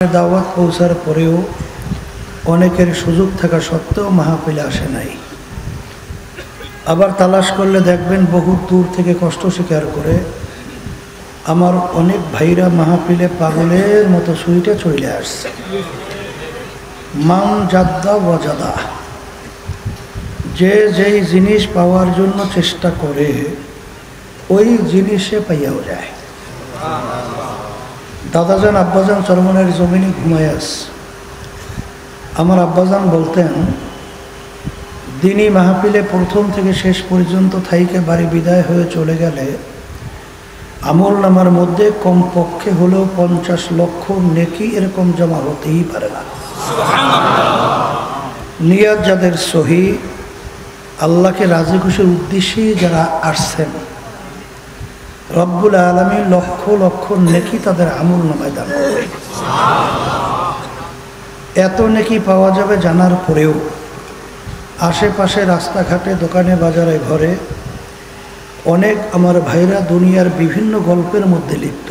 দাওয়াত পৌঁছার পরেও অনেকের সুযোগ থাকা সত্ত্বেও মাহফিলে আসে নাই। আবার তালাশ করলে দেখবেন বহু দূর থেকে কষ্ট স্বীকার করে আমার অনেক ভাইরা মাহফিলে পাগলের মতো সুইটে চলে আসছে। মান জাদ্দা ওয়াজাদা, যে যেই জিনিস পাওয়ার জন্য চেষ্টা করে ওই জিনিসে পাইয়াও যায়। দাদাজান আব্বাজান চরমনের জমিনে ঘুমায় আছে। আমার আব্বাজান বলতেন, দিনই মাহফিলে প্রথম থেকে শেষ পর্যন্ত থাইকে বাড়ি বিদায় হয়ে চলে গেলে আমল নামার মধ্যে কমপক্ষে হলেও 50 লক্ষ নেকি এরকম জমা হতেই পারে না। নিয়াত যাদের সহি, আল্লাহকে রাজি খুশির উদ্দেশ্যে যারা আসছেন, রব্বুল আলামিন লক্ষ লক্ষ নেকি তাদের আমল নামায় দান করবে। এত নেকি পাওয়া যাবে জানার পরেও আশেপাশে রাস্তাঘাটে দোকানে বাজারে ঘরে অনেক আমার ভাইরা দুনিয়ার বিভিন্ন গল্পের মধ্যে লিপ্ত।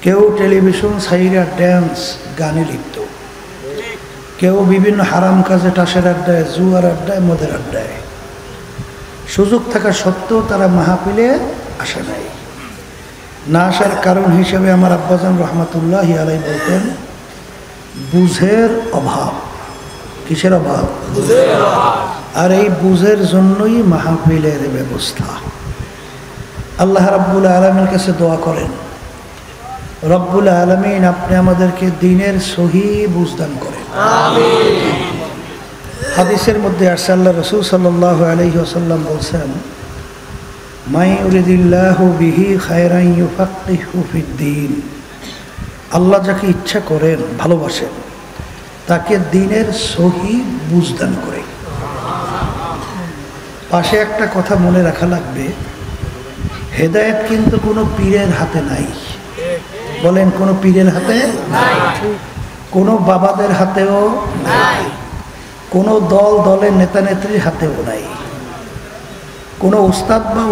কেউ টেলিভিশন সাইরা ড্যান্স গানে লিপ্ত, কেউ বিভিন্ন হারাম কাজে টাসের আড্ডায়, জুয়ার আড্ডায়, মদের আড্ডায়। সুযোগ থাকা সত্ত্বেও তারা মাহফিলে আসে নাই। না আসার কারণ হিসেবে আমার আব্বাজান রহমাতুল্লাহি আলাইহি বলতেন, বুঝের অভাব। কিসের অভাব? আর এই বুঝের জন্যই মাহফিলের ব্যবস্থা। আল্লাহ রাব্বুল আলামিনের কাছে দোয়া করেন, রব্বুল আলামিন আপনি আমাদেরকে দ্বীনের সহি বুঝ দান করেন। আমিন। হাদিসের মধ্যে আসছে, আল্লাহ রাসূল সাল্লাল্লাহু আলাইহি ওয়াসাল্লাম বলছেন, মাই ইউরিদিল্লাহু বিহি খায়রান ইউফাক্কিহু ফিদ্দীন। আল্লাহ যাকে ইচ্ছা করেন, ভালোবাসেন, তাকে দ্বীনের সহি বুঝ দান করে। পাশে একটা কথা মনে রাখা লাগবে, হেদায়েত কিন্তু কোনো পীরের হাতে নাই। বলেন, কোনো পীরের হাতে নাই, কোনো বাবাদের হাতেও নাই, কোনো দলের নেতা নেত্রীর হাতেও নাই, কোনো উস্তাদ বা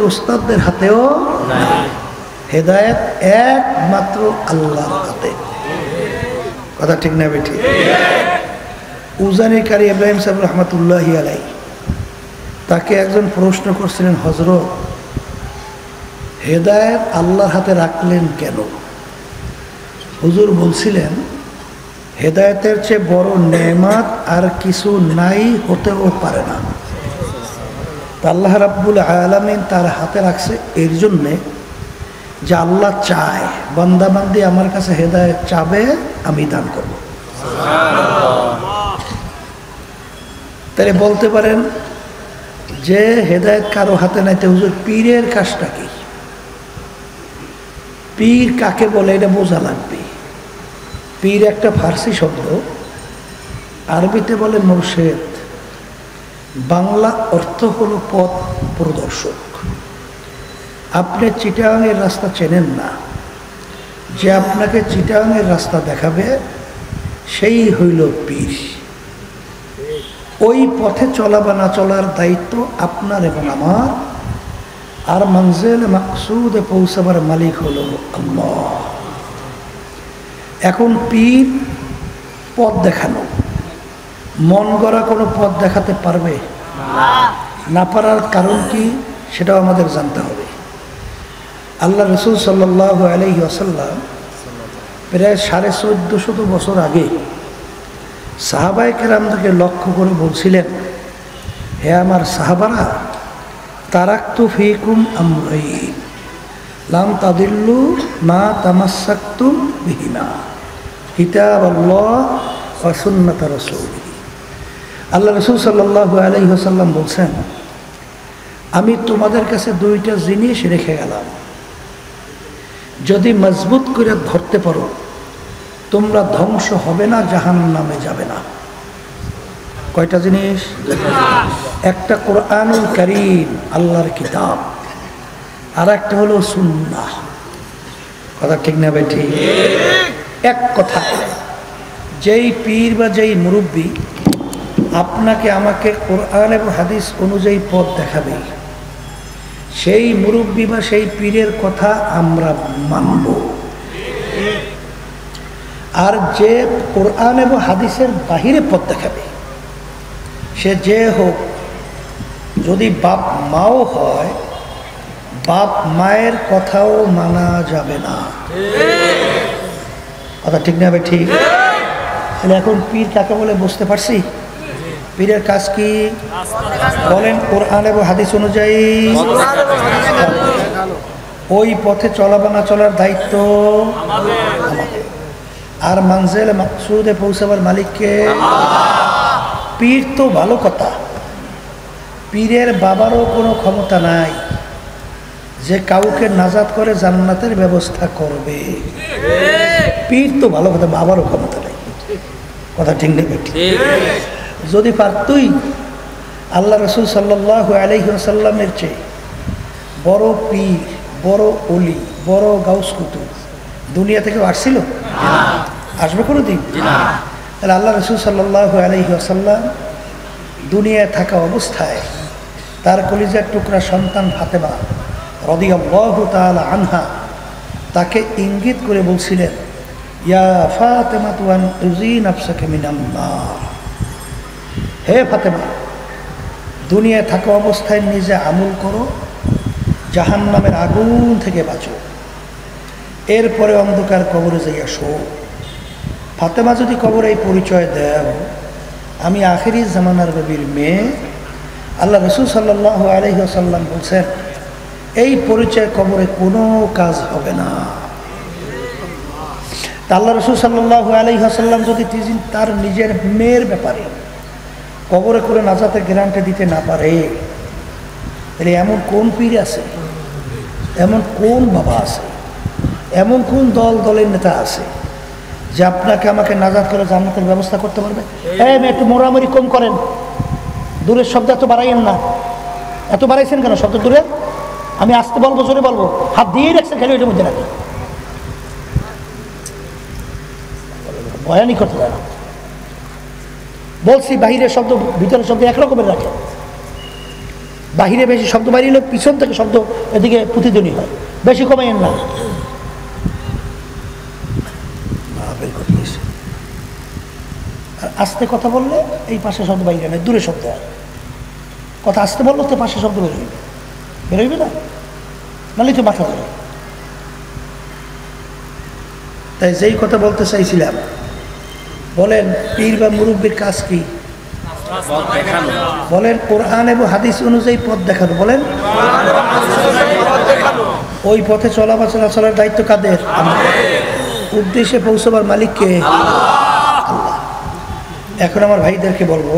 উস্তাদদের হাতেও নাই। হেদায়েত একমাত্র আল্লাহর হাতে। কথা ঠিক না বেঠিক? উজানি কারি ইব্রাহিম সাহেব রহমাতুল্লাহি আলাইহি, তাকে একজন প্রশ্ন করছিলেন, হযরত, হেদায়েত আল্লাহর হাতে রাখলেন কেন? হুজুর বলছিলেন, হেদায়েতের চেয়ে বড় নেয়ামত আর কিছু নাই, হতেও পারে না। আল্লাহ রাব্বুল আলামিন তার হাতে রাখছে এর জন্যে যে আল্লাহ চায় বান্দাবান্দি আমার কাছে হেদায়েত চাবে, আমি দান করব। তাহলে বলতে পারেন যে হেদায়েত কারো হাতে নাই, তো হুজুর পীরের কাজটা কি? পীর কাকে বলে এটা বোঝা লাগবে। পীর একটা ফার্সি শব্দ, আরবিতে বলে মুর্শেদ, বাংলা অর্থ হলো পথ প্রদর্শক। আপনি চিটাগাংয়ের রাস্তা চেনেন না, যে আপনাকে চিটাগাংয়ের রাস্তা দেখাবে সেই হইল পীর। ওই পথে চলা বা না চলার দায়িত্ব আপনার এবং আমার, আর মঞ্জিল মাকসুদে পৌঁছাবার মালিক হলো আল্লাহ। এখন পীর পথ দেখানো, মন গড়া কোনো পথ দেখাতে পারবে না? পারার কারণ কি সেটাও আমাদের জানতে হবে। আল্লাহ রাসূল সাল্লাল্লাহু আলাইহি ওয়াসাল্লাম প্রায় 1450 বছর আগে সাহাবায়ে কেরামদেরকে লক্ষ্য করে বলছিলেন, হে আমার সাহাবারা, তারাকতু ফীকুম আমরাইন লাম তাদিল্লু মা তামাসসাকতুম বিহিমা, কিতাবাল্লাহ ওয়া সুন্নাত রাসূলিহি। আল্লাহ রাসূল সাল্লাল্লাহু আলাইহি ওয়াসাল্লাম বলছেন, আমি তোমাদের কাছে দুইটা জিনিস রেখে গেলাম, যদি মজবুত করে ধরতে পারো তোমরা ধ্বংস হবে না, জাহান্নামে যাবে না। কয়টা জিনিস? একটা কোরআনুল কারীম, আল্লাহর কিতাব, আর একটা হলো সুন্নাহ। কথা ঠিক না ভাই? ঠিক। এক কথা, যেই পীর বা যেই মুরব্বী আপনাকে আমাকে কোরআন এবং হাদিস অনুযায়ী পথ দেখাবে, সেই মুরব্বী বা সেই পীরের কথা আমরা মানব। আর যে কোরআন এবং হাদিসের বাহিরে পথ দেখাবে, সে যে হোক, যদি বাপ মাও হয়, বাপ মায়ের কথাও মানা যাবে না। কথা ঠিক না? ঠিক। তাহলে এখন পীর কাকে বলে বুঝতে পারছি? পীরের কাজ কি বলেন? কোরআন এবং হাদিস অনুযায়ী ওই পথে চলা বা না চলার দায়িত্ব আমাদের। আর মানজিল মাকসুদে পৌঁছাবার মালিককে। পীর তো ভালো কথা, পীরের বাবারও কোনো ক্ষমতা নাই যে কাউকে নাজাত করে জান্নাতের ব্যবস্থা করবে। পীর তো ভালো কথা, বাবারও ক্ষমতা নাই। কথা ঠিক নেই? যদি পারতুই, আল্লাহ রসুল সাল্লাল্লাহু আলাইহি ওয়াসাল্লামের চেয়ে বড় পীর, বড় অলি, বড় গাউস কুতুব দুনিয়া থেকে আসছিল? আসবে কোনো দিন? তাহলে আল্লাহ রসুল সাল্লাল্লাহু আলাইহি ওয়াসাল্লাম দুনিয়ায় থাকা অবস্থায় তার কলিজার টুকরা সন্তান ফাতেমা রাদিয়াল্লাহু তাআলা আনহা তাকে ইঙ্গিত করে বলছিলেন, ইয়া ফাতেমা তুয়ান তুজি নাফসাকা মিনান নার, হে ফাতেমা, দুনিয়ায় থাকা অবস্থায় নিজে আমল করো, জাহান্নামের আগুন থেকে বাঁচো, এরপরে অন্ধকার কবরে যাইয়া শো। ফাতেমা যদি কবরে এই পরিচয় দেও, আমি আখিরি জামানার নবীর মেয়ে, আল্লাহ রসুল সাল্লাল্লাহু আলাইহি ওয়াসাল্লাম বলছেন এই পরিচয় কবরে কোনো কাজ হবে না। তা আল্লাহ রসুল সাল্লাল্লাহু আলাইহি ওয়াসাল্লাম যদি তার নিজের মেয়ের ব্যাপারে কবরে করে নাজাতে গ্যারান্টি দিতে না পারে, তাহলে এমন কোন পীর আছে, এমন কোন বাবা আছে, এমন কোন দলের নেতা আছে যে আপনাকে আমাকে নাজাত করে জান্নাতের ব্যবস্থা করতে পারবে? একটু মোড়ামুড়ি কম করেন, দূরের শব্দ এত বাড়াইয়েন না। এত বাড়াইছেন কেন শব্দ দূরে? আমি আসতে বলবো, জোরে বলবো, হাত দিয়েই রাখছেন খালি ওইটার মধ্যে নাকি? বয়ানি করতে পারে না। বলছি বাহিরের শব্দ ভিতরের শব্দ একরকমের রাখে। বাহিরে বেশি শব্দ বাড়িলে পিছন থেকে শব্দ এদিকে প্রতিধ্বনি হয়, বেশি কমাইয়েন না। আর আস্তে কথা বললে এই পাশে শব্দ বাইরে নেই, দূরে শব্দ হয়। কথা আসতে বললো তো পাশে শব্দ বেরোইবে, বেরোইবে না, নাহলে তো মাথা ধরে। তাই যেই কথা বলতে চাইছিলাম, বলেন পীর বা মুরব্বীর কাজ কি? বলেন কোরআন এবং হাদিস অনুযায়ী পথ দেখানো। বলেন ওই পথে চলা বা চলাচলার দায়িত্ব কাদের? উদ্দেশ্যে পৌঁছবার মালিককে আল্লাহ। এখন আমার ভাইদেরকে বলবো,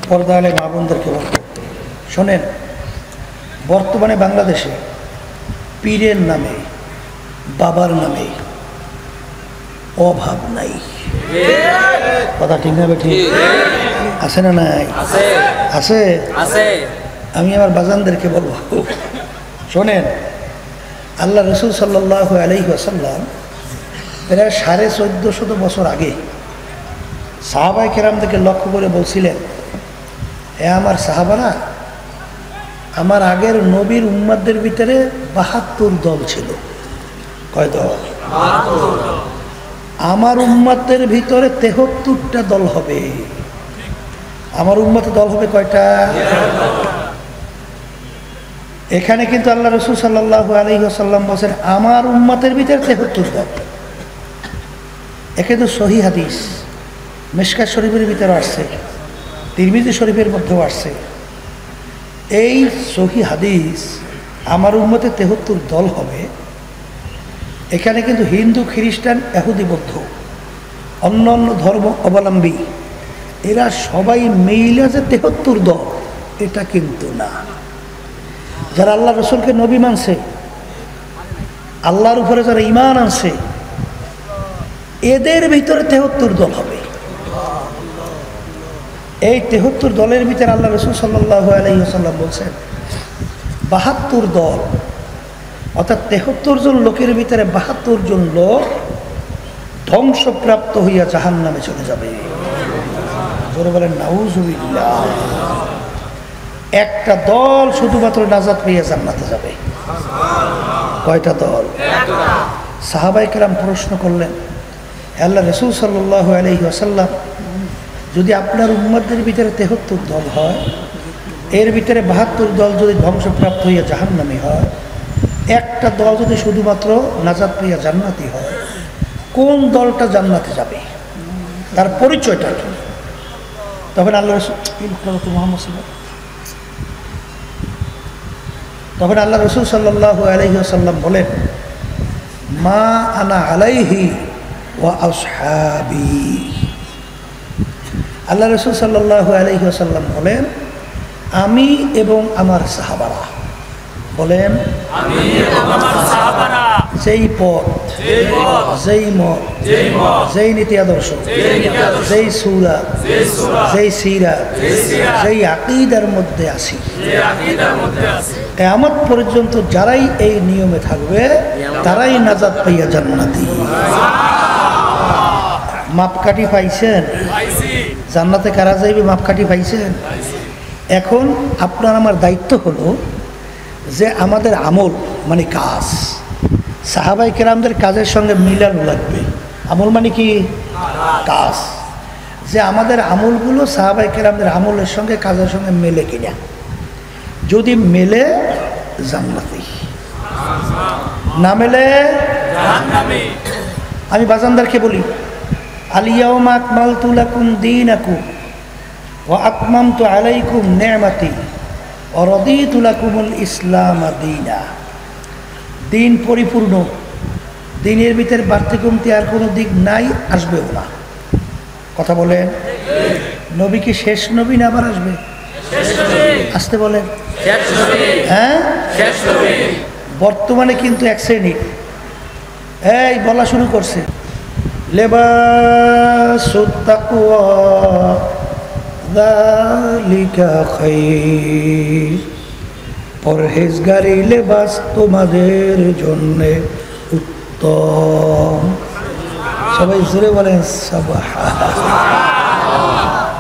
পর্দা আলে মা বোনদেরকে বলবো, শোনেন, বর্তমানে বাংলাদেশে পীরের নামে, বাবার নামে অভাব নাই। কথা ঠিক না? ঠিক আছে না? নাই আছে? আমি আমার বাজানদেরকে বলবো, শোনেন, আল্লাহ রসুল সাল্লাল্লাহু আলাইহি ওয়াসাল্লাম প্রায় 1450 বছর আগে সাহাবায়ে কেরামদেরকে লক্ষ্য করে বলছিলেন, এ আমার সাহাবারা, আমার আগের নবীর উম্মতদের ভিতরে 72 দল ছিল। কয় দল? আমার উম্মতের ভিতরে 73টা দল হবে। আমার উম্মতের দল হবে কয়টা? এখানে কিন্তু আল্লাহ রসুল সাল্লাল্লাহু আলাইহি ওয়াসাল্লাম বলেন আমার উম্মতের ভিতরে 73 দল। একে তো সহিহ হাদিস মিশকাত শরীফের ভিতরে আসছে, তিরমিজি শরীফের মধ্যেও আসছে। এই সহিহ হাদিস আমার উম্মতে 73 দল হবে, এখানে কিন্তু হিন্দু, খ্রিস্টান, ইহুদি, বৌদ্ধ, অন্য অন্য ধর্ম অবলম্বী এরা সবাই মিলে যে 73 দল, এটা কিন্তু না। যারা আল্লাহ রসুলকে নবী মানছে, আল্লাহর উপরে যারা ঈমান আনছে, এদের ভিতরে 73 দল হবে। এই 73 দলের ভিতরে আল্লাহ রসুল সাল্লাল্লাহু আলাইহি ওয়াসাল্লাম বলছেন 72 দল, অর্থাৎ 73 জন লোকের ভিতরে 72 জন লোক ধ্বংসপ্রাপ্ত হইয়া জাহান্নামে চলে যাবে। জোরে বলেন নাউজুবিল্লাহ। একটা দল শুধুমাত্র নাজাত পেয়ে জান্নাতে যাবে। কয়টা দল? সাহাবায়ে কেরাম প্রশ্ন করলেন, আল্লাহ রসুল সাল্লাল্লাহু আলাইহি ওয়াসাল্লাম যদি আপনার উম্মতদের ভিতরে 73 দল হয়, এর ভিতরে 72 দল যদি ধ্বংসপ্রাপ্ত হইয়া জাহান্নামী হয়, একটা দল যদি শুধুমাত্র নাজাত পাইয়া জান্নাতি হয়, কোন দলটা জান্নাতে যাবে, তার পরিচয়টা কি? তখন আল্লাহ রসুল সাল্লাল্লাহু আলাইহি ওয়াসাল্লাম বলেন, মা আনা আলাইহি ওয়া আসহাবি। আল্লাহ রসুল সাল্লাল্লাহু আলাইহি ওয়াসাল্লাম বলেন, আমি এবং আমার সাহাবারা, বলেন যেই পথ, যেই মত, যেই নীতি আদর্শ, যেই সূরা, যেই সিরা, যেই আকীদার মধ্যে আছি, কিয়ামত পর্যন্ত যারাই এই নিয়মে থাকবে তারাই নাজাত পাইয়া জান্নাতি। মাপকাঠি পাইছেন? জান্নাতে কারা যাইবে মাপকাঠি পাইছেন? এখন আপনার আমার দায়িত্ব হলো যে আমাদের আমল মানে কাজ সাহাবাই কেরামদের কাজের সঙ্গে মিলানো লাগবে। আমল মানে কি? কাজ। যে আমাদের আমলগুলো সাহাবাই কেরামদের আমলের সঙ্গে কাজের সঙ্গে মেলে কিনা, যদি মেলে জান্নাতি, না মেলে জাহান্নামী। আমি বাজানদারকে বলি, আল ইয়াউমা আকমালতু লাকুম দীনাকুম ওয়া আতমামতু আলাইকুম নি'মাতি ওয়া রাদিতু লাকুমুল ইসলাম দীনা। দিন পরিপূর্ণ, দিনের ভিতরে বাড়তি কমতি আর কোনো দিক নাই, আসবেও না। কথা বলেন, নবী কি শেষ নবী না আবার আসবে? আসতে বলেন, হ্যাঁ বর্তমানে কিন্তু এক শ্রেণী এই বলা শুরু করছে, লেবাসুত তাকওয়া যালিকা খায়র, পরহেজগারি লেবাস তোমাদের জন্য উত্তম। সবাই জোরে বলেন সুবহানাল্লাহ।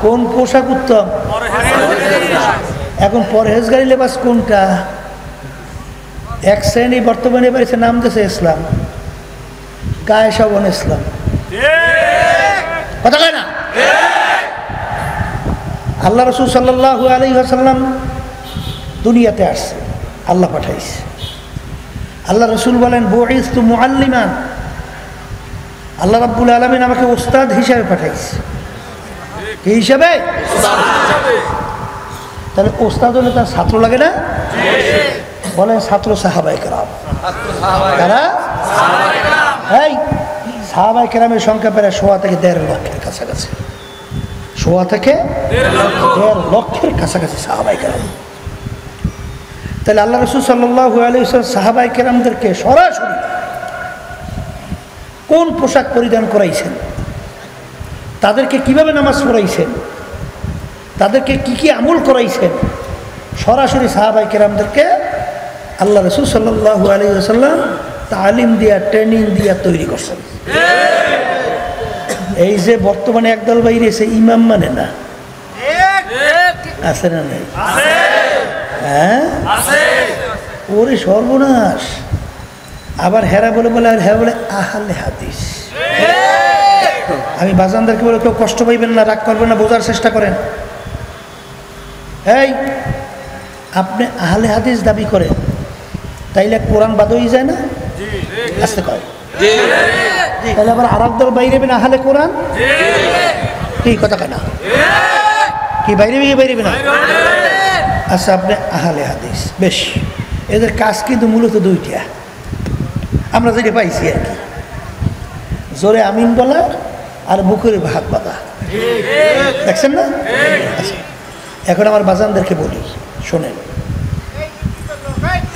কোন পোশাক উত্তম? এখন পরহেজগারি লেবাস কোনটা? এক শ্রেণী বর্তমানে বাড়িতে নাম দিয়েছে ইসলাম, গায়ে সবন ইসলাম, কথা কয় না? আল্লাহ রসুল সাল্লাল্লাহু আলাইহি ওয়াসাল্লাম দুনিয়াতে আসছে, আল্লাহ পাঠাইছে। আল্লাহ রসুল বলেন, বুইসতু মুআল্লিমান, আল্লাহ রাব্বুল আলামিন আমাকে ওস্তাদ হিসাবে পাঠাইছে। কি হিসাবে? তাহলে ওস্তাদ হলে তার ছাত্র লাগে না? বলেন ছাত্র সাহাবায়ে কেরাম। কারা? এই সাহাবায়ে কেরামের সংখ্যা প্রায় 1.5 থেকে 1.5 লক্ষের কাছাকাছি, 1.5 থেকে 1.5 লক্ষের কাছাকাছি সাহাবায়ে কেরাম। তাহলে আল্লাহ রসুল সাল্লাল্লাহু আলাইহি ওয়াসাল্লাম সাহাবায়ে কেরামদেরকে সরাসরি কোন পোশাক পরিধান করাইছেন, তাদেরকে কিভাবে নামাজ পড়াইছেন, তাদেরকে কি কি আমল করাইছেন, সরাসরি সাহাবায়ে কেরামদেরকে আল্লাহ রসুল সাল্লাল্লাহু আলাইহি ওয়াসাল্লাম তালিম দিয়া, ট্রেনিং দিয়া তৈরি করছেন। এই যে বর্তমানে একদল বাইরে এসে ইমাম মানে না, আছে না নাই? হ্যাঁ, ওরে সর্বনাশ। আবার হেরা বলে বলে, আর হ্যাঁ বলে আহলে হাদিস। আমি বাজানদারকে বলে, কেউ কষ্ট পাইবেন না, রাগ করবেন না, বোঝার চেষ্টা করেন। এই আপনি আহলে হাদিস দাবি করেন, তাইলে কোরআন বাদ হয়ে যায় না? আসতে কয় তাহলে আবার আর এক দল বাইরে না আহলে কোরআন, কি কথা কেনা কি বাইরে বাইরে না? আচ্ছা, আপনি আহলে হাদিস, বেশ। এদের কাজ কিন্তু মূলত দুইটা, আমরা যেটা পাইছি আর কি, জোরে আমিন বলা আর বুকের ভাত বাঁধা, দেখছেন না? আচ্ছা, এখন আমার বাজানদেরকে বলি, শোনেন।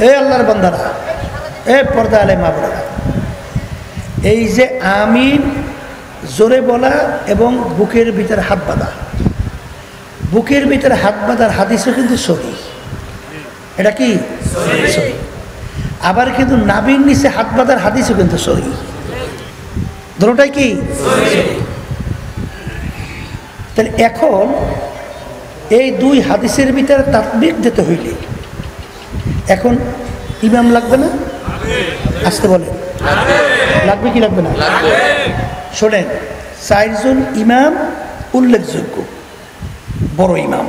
এ আল্লাহর বান্দারা, এ পর্দা আলে মা বোনেরা, এই যে আমিন জোরে বলা এবং বুকের ভিতরে হাত বাঁধা, বুকের ভিতরে হাত বাঁধার হাদিসও কিন্তু সহিহ। এটা কি সহিহ? আবার কিন্তু নাভির নিচে হাত বাঁধার হাদিসও কিন্তু সহিহ। দুটোটাই কি সহিহ? তাহলে এখন এই দুই হাদিসের ভিতরে তাতবিক দিতে হইলে এখন ইমাম লাগবে না? আসতে বলে লাগবে কি লাগবে না? শোনেন, 4 জন ইমাম উল্লেখযোগ্য বড় ইমাম,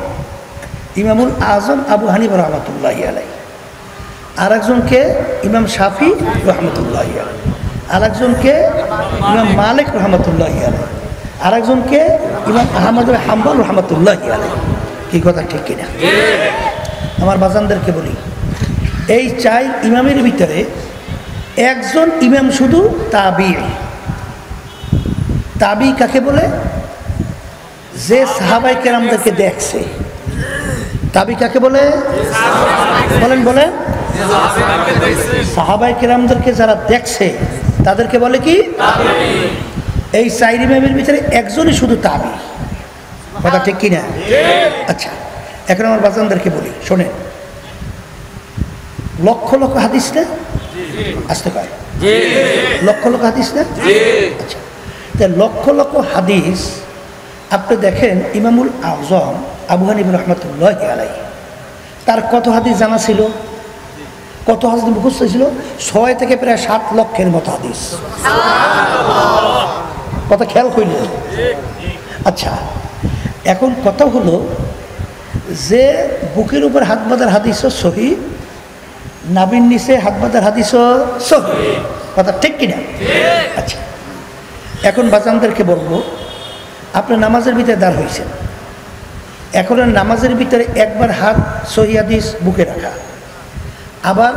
ইমামুল আজম আবু হানিফা রহমতুল্লাহি আলাইহি, আর একজনকে ইমাম শাফি রহমতুল্লাহি আলাইহি, আর একজনকে ইমাম মালিক রহমতুল্লাহি আলাইহি, আর একজনকে ইমাম আহমদ হাম্বল রহমতুল্লাহি আলাইহি। কি কথা ঠিক কিনা? আমার বাজানদেরকে বলি, এই 4 ইমামের ভিতরে একজন ইমাম শুধু তাবি। তাবি কাকে বলে? যে সাহাবায়ে কেরামদেরকে দেখছে। তাবি কাকে বলে? বলেন বলেন। সাহাবায়ে কেরামদেরকে যারা দেখছে তাদেরকে বলে কি? এই 4 ইমামের ভিতরে একজনই শুধু তাবি। কথা ঠিক কিনা? আচ্ছা, এখন আমার বাজানদেরকে বলি, শোনেন, লক্ষ লক্ষ হাদিস না? আসতে পারে লক্ষ লক্ষ হাদিস না? আচ্ছা, লক্ষ লক্ষ হাদিস আপনি দেখেন, ইমামুল আজম আবু হানিফা রহমতুল্লাহি আলাইহি তার কত হাদিস জানা ছিল? কত হাদিস মুখস্থ ছিল? 6 থেকে প্রায় 7 লক্ষের মতো হাদিস। কথা খেয়াল করলেন? আচ্ছা, এখন কথা হলো যে বুকের উপর হাত বাঁধার হাদিসও সহি, নাভির নিচে হাত বাঁধার হাদিসও সহি। কথা ঠিক কিনা? আচ্ছা, এখন বাজানদেরকে বলবো, আপনি নামাজের ভিতরে দাঁড় হয়েছেন, এখন নামাজের ভিতরে একবার হাত সহি হাদিস বুকে রাখা, আবার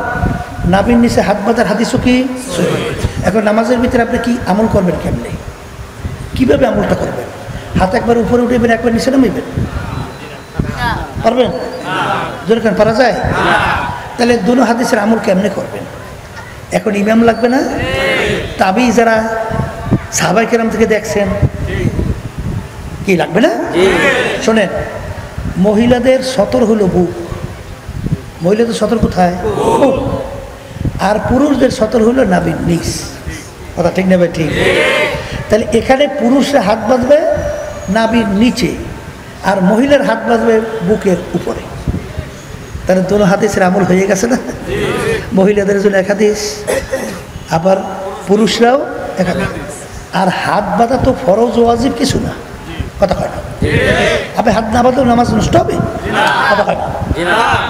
নাভির নিচে হাত বাঁধার হাদিসও কি সহি। এখন নামাজের ভিতরে আপনি কি আমল করবেন? কেমনে, কিভাবে আমলটা করবেন? হাত একবার উপরে উঠেবেন, একবার নিচে নামাইবেন? পারবেন? যেরকম পারা যায়? তাহলে দুনো হাদিসের আমল কেমনে করবেন? এখন ইমাম লাগবে না? তাবি যারা সাহাবায়ে কেরাম থেকে দেখছেন, কি লাগবে না? শোনেন, মহিলাদের সতর হলো বুক। মহিলাদের সতর কোথায়? বুক। আর পুরুষদের সতর হলো নাভির নিচ। কথা ঠিক না ভাই? ঠিক। তাহলে এখানে পুরুষরা হাত বাঁধবে নাভির নিচে, আর মহিলার হাত বাঁধবে বুকের উপরে। তাহলে দুনো হাদিসের আমল হয়ে গেছে না? মহিলাদের জন্য এক হাদিস, আবার পুরুষরাও এক হাদিস। আর হাত বাঁধা তো ফরজ ওয়াজিব কিছু না। কথা কয় না? আপনি হাত না বাঁধলেও নামাজ নষ্ট হবে? কথা কয় না?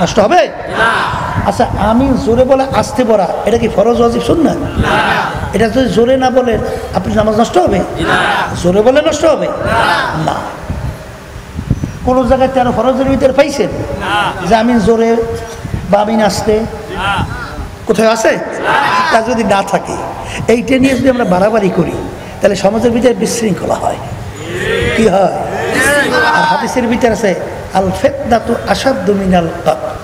নষ্ট হবে? আচ্ছা, আমি জোরে বলে আসতে পড়া, এটা কি ফরজ ওয়াজিব সুন্নাত? এটা যদি জোরে না বলেন আপনি নামাজ নষ্ট হবে? জোরে বলে নষ্ট হবে না। কোন জায়গায় 13 ফরজের ভিতরে পাইছেন যে আমি জোরে বা আমি আসতে? কোথায় আছে? তা যদি না থাকে, এইটা নিয়ে যদি আমরা বাড়াবাড়ি করি, তাহলে সমাজের ভিতরে বিশৃঙ্খলা হয়। কি হয়? আর হাদিসের ভিতরে আছে আল ফিতনাতু আশাদ্দু মিনাল কতল।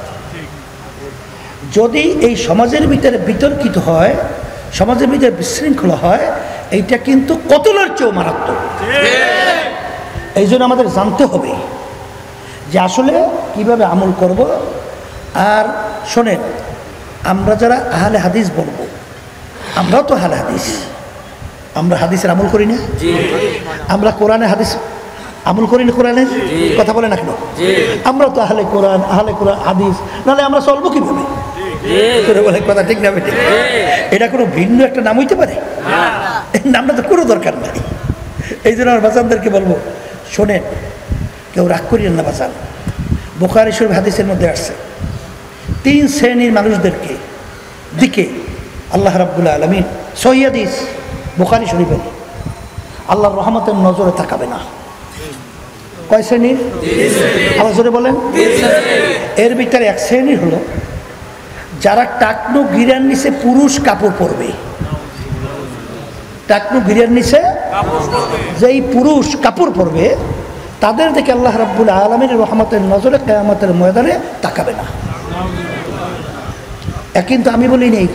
যদি এই সমাজের ভিতরে বিতর্কিত হয়, সমাজের ভিতরে বিশৃঙ্খলা হয়, এইটা কিন্তু কতলের চেয়েও মারাত্মক। এই জন্য আমাদের জানতে হবে যে আসলে কিভাবে আমল করব। আর শোনেন, আমরা যারা আহলে হাদিস বলবো, আমরাও তো আহলে হাদিস, আমরা হাদিসের আমল করি না? আমরা কোরআনে হাদিস আমল করি না? কোরআনের কথা বলে না কেন? আমরা তো আহলে কোরআন, আহলে কোরআন হাদিস, নাহলে আমরা চলবো কিভাবে? বলে কথা ঠিক না? এটা কোনো ভিন্ন একটা নাম হইতে পারে? এই নামটা তো কোনো দরকার নাই। এই জন্য আমার বাচ্চাদেরকে বলবো, শোনেন, কেউ রাগ করিলেন না বাচ্চা। বুখারী শরীফ হাদিসের মধ্যে আসছে, 3 শ্রেণীর মানুষদেরকে দিকে আল্লাহ রাব্বুল আলামিন, সহিহ হাদিস বুখারী শরীফে, আল্লাহর রহমতের নজরে তাকাবে না। কয় শ্রেণীর? আবার জোরে বলেন। এর ভিতরে এক শ্রেণী হলো যারা টাকনু গিরার নিচে পুরুষ কাপড় পরবে। টাকনু গিরার নিচে যেই পুরুষ কাপড় পরবে, তাদের দিকে আল্লাহ রাব্বুল আলামিনের রহমতের নজরে কিয়ামতের ময়দানে তাকাবে না। কিন্তু আমি বলি নেই,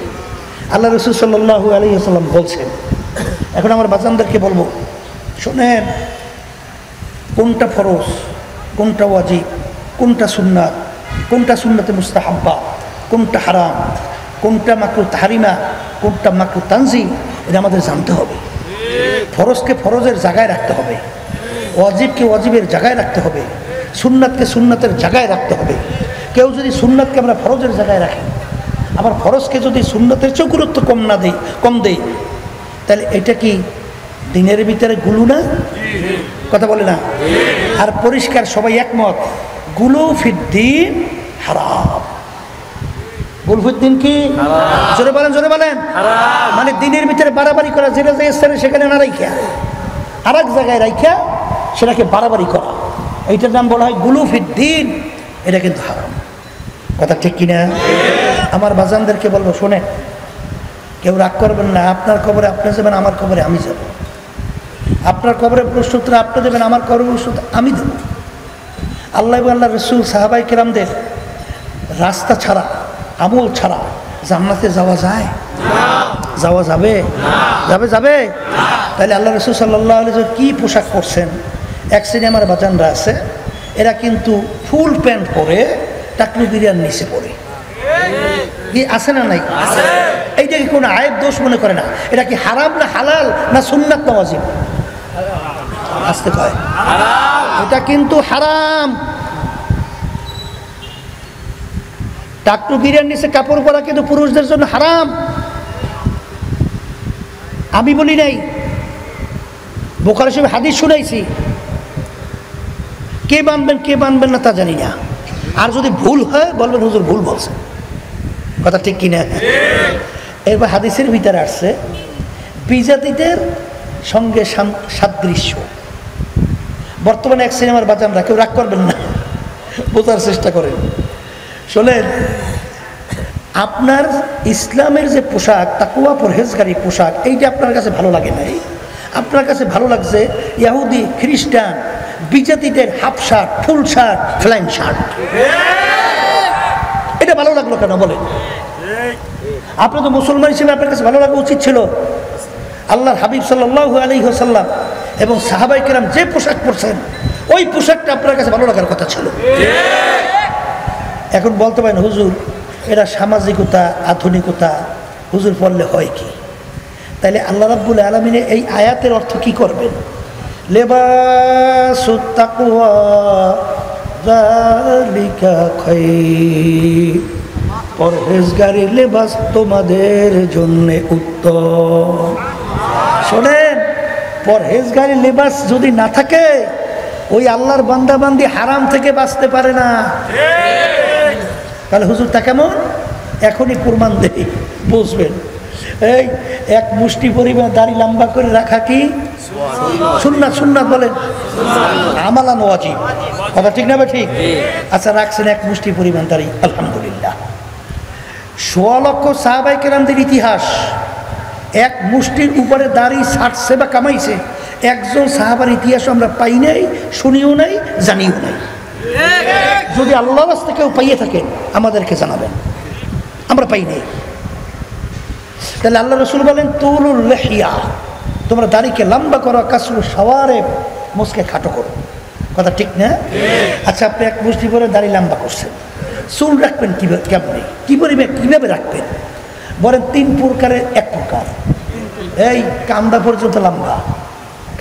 আল্লাহ রাসূল সাল্লাল্লাহু আলাইহি ওয়াসাল্লাম বলছেন। এখন আমার বাচ্চাদেরকে বলবো, শোনেন, কোনটা ফরজ, কোনটা ওয়াজিব, কোনটা সুন্নাত, কোনটা সুন্নাতে মুস্তাহাব্বা, কোনটা হারাম, কোনটা মাকরুহ তাহরিমা, কোনটা মাকরুহ তানজিম, এটা আমাদের জানতে হবে। ফরজকে ফরজের জায়গায় রাখতে হবে, ওয়াজিবকে ওয়াজিবের জায়গায় রাখতে হবে, সুন্নাতকে সুন্নাতের জায়গায় রাখতে হবে। কেউ যদি সুন্নাতকে আমরা ফরজের জায়গায় রাখি, আবার ফরজকে যদি সুন্নাতের চেয়ে গুরুত্ব কম দেই, তাহলে এটা কি দিনের ভিতরে গুলু না, কথা বলে না? আর পরিষ্কার সবাই একমত, গুলু ফিদ্দিন হারাম। গুলফুদ্দিন কি? জোরে বলেন, জোরে বলেন। মানে দিনের ভিতরে বাড়াবাড়ি করা, যেটা যে স্থানে সেখানে না রাইখা আর এক জায়গায় রাইখা সেটাকে বাড়াবাড়ি করা, এইটার নাম বলা হয় গুলুফিদ্দিন। এটা কিন্তু হারাম, কথা ঠিক কিনা? আমার বাজানদেরকে বলবো, শোনেন, কেউ রাগ করবেন না। আপনার কবরে আপনি যাবেন, আমার কবরে আমি যাব। আপনার কবরে প্রশ্নোত্তর আপনি দেবেন, আমার কবরে প্রশ্নোত্তর আমি দেব। আল্লাহ এবং আল্লাহ রসুল সাহাবাই কেরামদের রাস্তা ছাড়া, আমল ছাড়া জান্নাতে যাওয়া যায়? যাওয়া যাবে? যাবে? যাবে? তাহলে আল্লাহ রসুল সাল্লাল্লাহু আলাইহি ওয়াসাল্লাম কি পোশাক পরছেন? এক শ্রেণী আমার বাজানরা আছে, এরা কিন্তু ফুল প্যান্ট পরে টাকলু বিরিয়ার নিচে পরে, কি আছে না নাই? এইটা কি কোনো আয়েব দোষ মনে করে না? এটা কি হারাম না হালাল না সুন্নাত না ওয়াজিব? আসতে কয় এটা কিন্তু হারাম। টাকলু বিরিয়ার নিচে কাপড় পরা কিন্তু পুরুষদের জন্য হারাম। আমি বলি নাই, বুখারী শরীফে হাদিস শুনাইছি। কে মানবেন কে মানবেন না তা জানি না। আর যদি ভুল হয় বলবেন হুজুর ভুল বলছেন, কথা ঠিক কিনা? এবার হাদিসের ভিতরে আসছে বিজাতিদের সঙ্গে সাদৃশ্য। বর্তমানে এক সিনেমার বাজানরা, কেউ রাগ করবেন না, বোঝার চেষ্টা করেন। শোনেন, আপনার ইসলামের যে পোশাক, তাকওয়া পরহেজগারী পোশাক, এইটা আপনার কাছে ভালো লাগে নাই। আপনার কাছে ভালো লাগছে ইহুদি খ্রিস্টান বিজাতিদের half shirt, full shirt, flying shirt. এটা ভালো লাগলো কেন বলেন? আপনি তো মুসলমান হিসেবে আপনার কাছে ভালো লাগা উচিত ছিল। আল্লাহর হাবিব সাল্লাল্লাহু আলাইহি ওয়াসাল্লাম এবং সাহাবাই কেরাম যে পোশাক পরছেন, ওই পোশাকটা আপনার কাছে ভালো লাগার কথা ছিল। এখন বলতে পারেন হুজুর এটা সামাজিকতা, আধুনিকতা, হুজুর পড়লে হয় কি? তাইলে আল্লাহ রাব্বুল আলামিনের এই আয়াতের অর্থ কি করবেন? লিবাসুত তাকওয়া যালিকা খায়র, পরহেজগারি লেবাস তোমাদের জন্য উত্তম। শোনেন, পরহেজগারি লেবাস যদি না থাকে, ওই আল্লাহর বান্দাবান্দি হারাম থেকে বাঁচতে পারে না। তাহলে হুজুর তা কেমন? এখনই প্রমাণ দেই, বুঝবেন। এই এক মুষ্টি পরিমাণ দাড়ি লম্বা করে রাখা কি সুন্নাত? সুন্নাত বলেন, আমালান ওয়াজিব, কথা ঠিক না? ঠিক। আচ্ছা, রাখছেন এক মুষ্টি পরিমাণ দাড়ি, আলহামদুলিল্লাহ। ১৬ লক্ষ সাহাবায়ে কেরামদের ইতিহাস, এক মুষ্টির উপরে দাড়ি ছাড়ছে বা কামাইছে একজন সাহাবার ইতিহাস আমরা পাই নাই, শুনিও নাই, জানিও নাই। যদি আল্লাহর রাস্তায় কেউ পাইয়ে থাকেন আমাদেরকে জানাবেন, আমরা পাই নাই। তাহলে আল্লাহ রসুল বলেন তুলুল লিহিয়া, তোমরা দাড়িকে লম্বা করো, কাসরু সাওয়ারে, মুসকে খাটো করো, কথা ঠিক না? আচ্ছা, আপনি এক মুষ্টি পরে দাড়ি লম্বা করছেন, চুল রাখবেন কেমনে, কিভাবে রাখবেন? বলেন ৩ প্রকারের। এক প্রকার এই কান্দা পর্যন্ত লম্বা,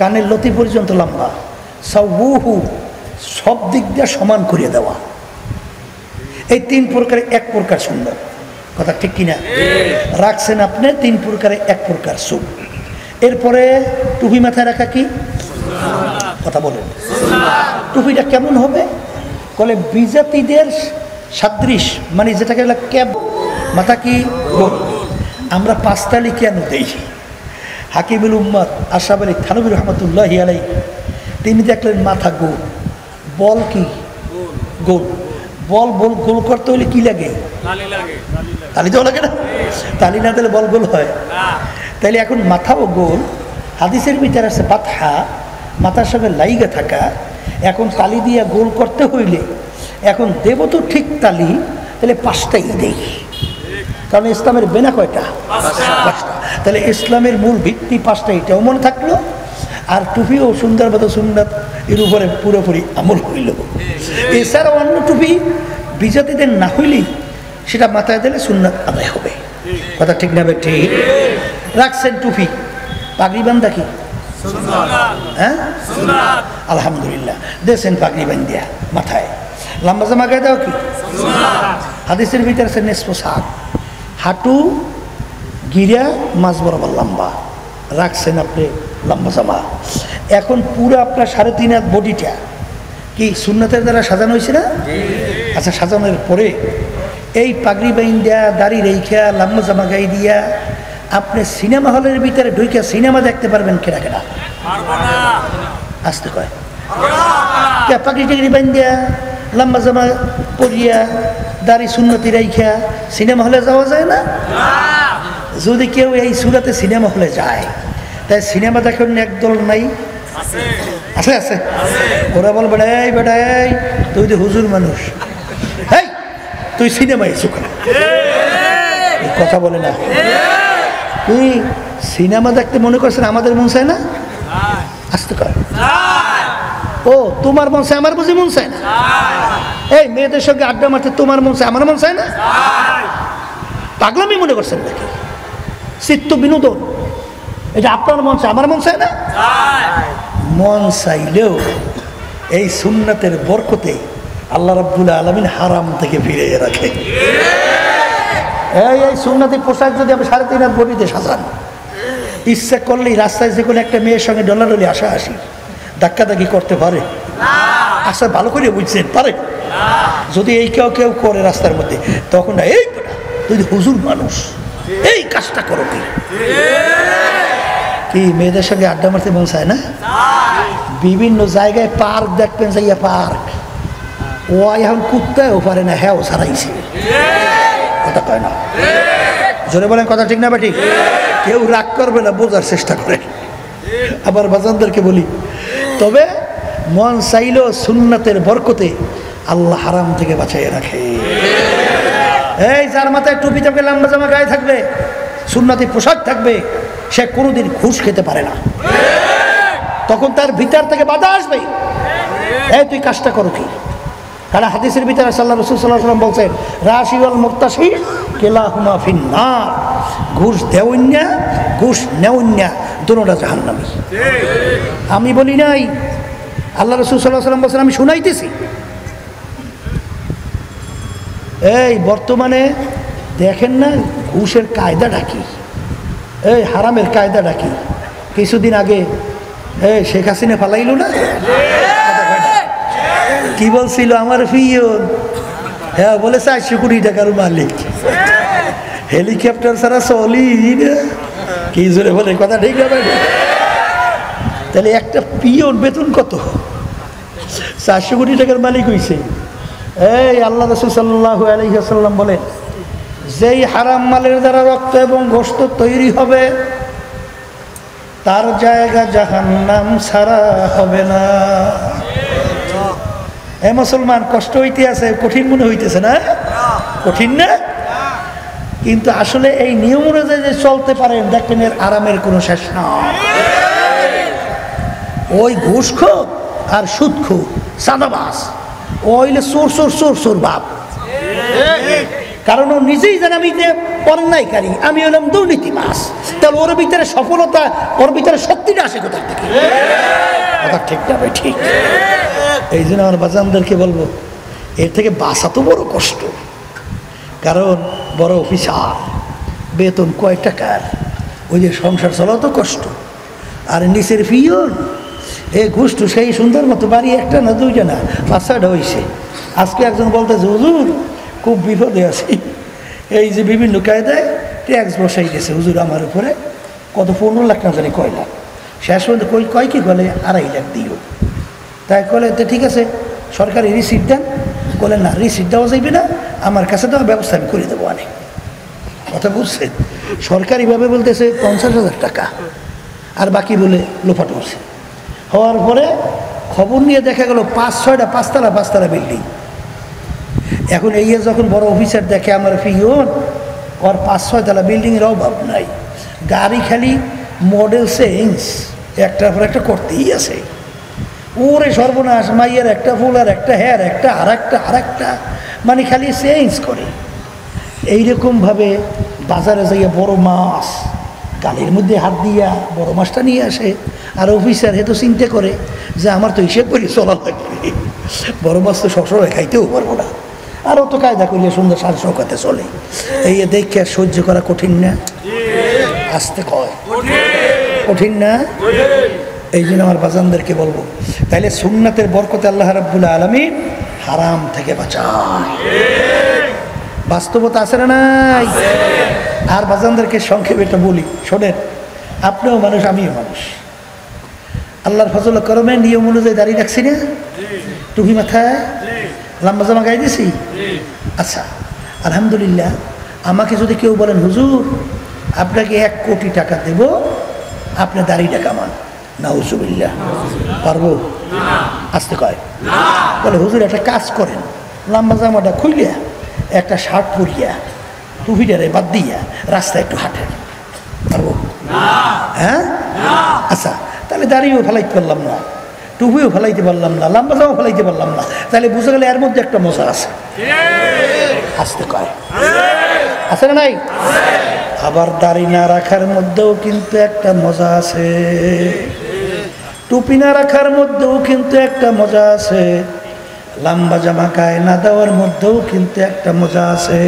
কানের লতি পর্যন্ত লম্বা, সাউহু, সব দিক দিয়ে সমান করিয়ে দেওয়া। এই ৩ প্রকারে এক প্রকার সুন্দর, কথা ঠিক কিনা? রাখছেন আপনি ৩ প্রকারে এক প্রকার চুল। এরপরে টুপি মাথায় রাখা কি? কথা বলেন, টুপিটা কেমন হবে? বলে বিজাতিদের সাদৃশ, মানে যেটাকে বলে ক্যাব, মাথা কি গোল। আমরা ৫ তালি কেন দেই? হাকিমুল উম্মাত আশরাফ আলী থানভী রহমতুল্লাহি আলাইহি তিনি দেখলেন মাথা গোল, বল কি গোল, বল গোল করতে হলে কি লাগে? তালি তো লাগে না? তালি না দিলে বল গোল হয়? তাইলে এখন মাথাও গোল। হাদিসের ভিতরে আছে বাতহা, মাথার সঙ্গে লাইগা থাকা। এখন তালি দিয়া গোল করতে হইলে এখন দেব তো ঠিক তালি, তাহলে ৫টাই দেই, কারণ ইসলামের বেনা কয়টা? ৫টা। তাহলে ইসলামের মূল ভিত্তি ৫টা, এটাও মনে থাকলো। আর টুপিও সুন্দর মতো সুন্নাত, এর উপরে পুরোপুরি আমল হইল। এছাড়াও অন্য টুপি বিজাতিদের না হইলেই সেটা মাথায় দিলে সুন্নাত আদায় হবে, কথা ঠিক না? ঠিক। রাখছেন টুপি, পাগড়ি বান্ধা কি? হ্যাঁ, আলহামদুলিল্লাহ। দেশেন পাগড়ি বান্ধিয়া মাথায়, লম্বা জামা গায়ে দাও কি? হাদিসের ভিতরে আছে নেসফ সাক, হাঁটু গিরা মাঝ বরাবর লম্বা। রাখছেন আপনি লম্বা জামা। এখন পুরো আপনার 3.5 হাত বডিটা কি সুন্নতের দ্বারা সাজানো হয়েছে না? আচ্ছা, সাজানোর পরে এই পাগড়ি বাইন্দা দাড়ি রেখা লম্বা জামা গায়ে দিয়া আপনি সিনেমা হলের ভিতরে ঢুকে সিনেমা দেখতে পারবেন কেনা কেনা? আসতে কয় পাগড়ি টাগড়ি বাইন্দা লম্বা জামা পরিয়া দাড়ি সুন্নতি রাইখা সিনেমা হলে যাওয়া যায় না? যদি কেউ এই সুরাতে সিনেমা হলে যায়, তাই সিনেমা দেখার একদল নাই? আছে আছে। ওরা বলবে এই বেটা, এই তুই তো হুজুর মানুষ, এই তুই সিনেমা এসো কেন? কথা বলে না। তুই সিনেমা দেখতে মনে করছেন আমাদের মন চায় না? আসতে কর। ও তোমার মন চায়, আমার বুঝি মন চায় না? এই মেয়েদের সঙ্গে আড্ডা মারতে তোমার মন চায়, আমার মন চায় না? পাগলামি মনে করছেন নাকি? চিত্ত বিনোদন, এটা আপনার মন চায়, আমার মন চায় না? মন চাইলেও এই সুন্নাতের বরকতে আল্লাহ রাব্বুল আলামিন হারাম থেকে ফিরিয়ে রাখে। এই সুন্নাতি পোশাক যদি আপনি 3.5 হাত বডিতে সাজান, ইচ্ছা করলেই রাস্তায় যে কোনো একটা মেয়ের সঙ্গে ডলাডলি আসি ধাক্কাধাক্কি করতে পারে? আচ্ছা, ভালো করে বুঝছেন পারে? যদি এই কেউ কেউ করে রাস্তার মধ্যে, তখন এই তুই হুজুর মানুষ, এই কাজটা করো কি মেয়েদের সঙ্গে আড্ডা মারতে মন চায় না? বিভিন্ন জায়গায় পার্ক দেখবেন, যাইয়া পার্ক ও এখন কুত্তায়ও পারে না, হ্যাঁ ও ছাড়াইছে। কথা কয় না? জোরে বলেন কথা ঠিক না বেটি? কেউ রাগ করবে না, বোঝার চেষ্টা করে। আবার বাজানদেরকে বলি, তবে মন চাইলেও সুন্নাতের বরকতে আল্লাহ হারাম থেকে বাঁচাইয়ে রাখে। এই যার মাথায় টুপি থাকবে, লম্বা জামা গায়ে থাকবে, সুন্নাতি পোশাক থাকবে, সে কোনোদিন ঘুষ খেতে পারে না। তখন তার ভিতর থেকে বাধা আসবে, এই তুই কাজটা করো কি? কারণ হাদিসের ভিতরে আল্লাহ রাসূল সাল্লাল্লাহু আলাইহি ওয়াসাল্লাম বলছেন, রাশি ওয়াল মুক্তাশি কিলাহুমা ফিন্নার। ঘুষ দেওয়া ঘুষ নেওয়া দুটোটা জাহান্নামী। আমি বলি নাই, আল্লাহ রাসূল সাল্লাল্লাহু আলাইহি ওয়াসাল্লাম বলছেন, আমি শুনাইতেছি। এই বর্তমানে দেখেন না ঘুষের কায়দাটা কি, এই হারামের কায়দাটা কি? কিছুদিন আগে এই শেখ হাসিনা পালাইল না? কি বলছিল আমার পিয়ন? হ্যাঁ বলে 400 কোটি টাকার মালিক, হেলিকপ্টার ছাড়া চলি না। কি জোরে বলে কথা ঠিক না? তাহলে একটা পিয়ন বেতন কত? 400 কোটি টাকার মালিক হইছে। এই আল্লাহ রাসূল সাল্লাল্লাহু আলাইহি ওয়াসাল্লাম বলেন, যেই হারাম মালের দ্বারা রক্ত এবং গোশত তৈরি হবে তার জায়গা জাহান্নাম ছাড়া হবে না। এ মুসলমান, কষ্ট হইতে আছে, কঠিন মনে হইতেছে না? কঠিন না? কিন্তু আসলে এই নিয়ম অনুযায়ী যে চলতে পারেন, দেখবেন এর আরামের কোনো শেষ না। ওই ঘুষখোর আর সুদখোর সাদাবাস ওইলে চোর চোর চোর চোর বাপ। কারণ ও নিজেই জানে আমি যে অন্যায়কারী, আমি হলাম দুর্নীতি মাস। তাহলে ওর ভিতরে সফলতা, ওর ভিতরে শক্তিটা আসে কোথা থেকে? কথা ঠিক যাবে ঠিক। এই জন্য আমার বাজানদেরকে বলবো, এর থেকে বাঁচা তো বড় কষ্ট। কারণ বড় অফিসার, বেতন কয় টাকার, ওই যে সংসার চলাও তো কষ্ট। আর নিচের পিয়ন এই ঘুষটু সেই সুন্দর মতো বাড়ি একটা না দুইটা না 5-6টা হয়েছে। আজকে একজন বলতেছে, হুজুর খুব বিপদে আছি, এই যে বিভিন্ন কায়দায় ট্যাক্স বসাই দিয়েছে হুজুর আমার উপরে, কত 15 লাখ না জানি কয় লাখ। শেষ পর্যন্ত কয় কি বলে 2.5 লাখ দিও। তাই কলে তো ঠিক আছে, সরকারি রিসিপ্ট দেন। বলে না, রিসিপ্ট দেওয়া যাইবে না, আমার কাছে দেওয়ার ব্যবস্থা আমি করে দেবো অনেক। কথা বুঝছেন? সরকারিভাবে বলতেছে 50,000 টাকা, আর বাকি বলে লোফাট হচ্ছে। হওয়ার পরে খবর নিয়ে দেখা গেল 5-6টা 5তলা বিল্ডিং। এখন এই যখন বড় অফিসার দেখে আমার পিয়ন, ওর 5-6 তলা বিল্ডিংয়ের অভাব নাই, গাড়ি খালি মডেল চেঞ্জ একটার পর একটা করতেই আছে। ওরে সর্বনাশ, মাইয়ের একটা ফুল আর একটা হেয়ার, একটা আর একটা মানে খালি চেঞ্জ করে। এইরকমভাবে বাজারে যাইয়া বড় মাছ গালের মধ্যে হাত দিয়া বড় মাছটা নিয়ে আসে। আর অফিসার হে তো চিন্তা করে যে আমার তো হিসেব করে চলা লাগবে, বড় মাছ তো সবসময় খাইতেও পারবো না, আর অত কায়দা করলে সুন্দর সাজ সৌকাতে চলে। এই দেখে আর সহ্য করা কঠিন না? আসতে কয় কঠিন না? এই জন্য আমার বাজানদেরকে বলবো, তাইলে সুন্নাতের বরকতে আল্লাহ রাব্বুল আলামিন হারাম থেকে বাঁচায়। বাস্তবতা আছে না নাই? আর বাজানদেরকে সংক্ষেপে এটা বলি, শোনেন, আপনিও মানুষ, আমিও মানুষ। আল্লাহর ফজল করমে নিয়ম অনুযায়ী দাঁড়িয়ে রাখছি না? টুপি মাথায়, লম্বা জামা গায়ে দিছি। আচ্ছা, আলহামদুলিল্লাহ। আমাকে যদি কেউ বলেন হুজুর আপনাকে 1 কোটি টাকা দেব, আপনি দাড়িটা কামান, নাউজুবিল্লাহ, পারবো? আসতে কয় বলে হুজুর একটা কাজ করেন, লম্বা জামাটা খুইলিয়া একটা শার্ট পরিয়া টুপিটারে বাদ দিয়া রাস্তায় একটু হাঁটেন, পারবো? হ্যাঁ, আচ্ছা, তাহলে দাড়িও ফেলাইতে পারলাম না, টুপিও ফেলাইতে পারলাম না, লম্বা জামাও ফেলাইতে পারলাম না, তাহলে বুঝে গেলে এর মধ্যে একটা মজা আছে। আসতে কয় আছে না নাই? আবার দাড়ি না রাখার মধ্যেও কিন্তু একটা মজা আছে, টুপি না রাখার মধ্যেও কিন্তু একটা মজা আছে, লম্বা জামা গায়ে না দেওয়ার মধ্যেও কিন্তু একটা মজা আছে।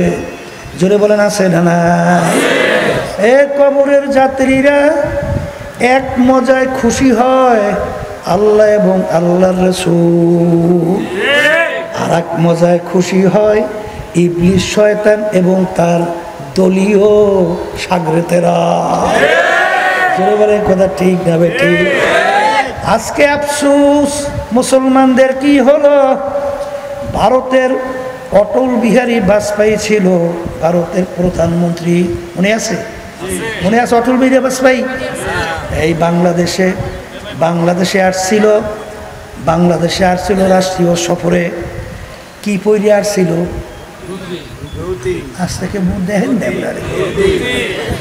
জোরে বলেন আছে না না? এ কবরের যাত্রীরা এক মজায় খুশি হয়, আল্লাহ এবং আল্লাহর রাসূল, আর এক মজায় খুশি হয় ইবলিস শয়তান এবং তার দলীয় শাগরেতেরা। জোরে বলেন কথা ঠিক না বেঠিক? আজকে আফসোস মুসলমানদের কি হলো, ভারতের অটল বিহারী বাজপেয়ী ছিল ভারতের প্রধানমন্ত্রী, মনে আছে? মনে আছে অটল বিহারী বাজপেয়ী? এই বাংলাদেশে আসছিল রাষ্ট্রীয় সফরে। কি পরে আসছিল? আজ থেকে দেখেন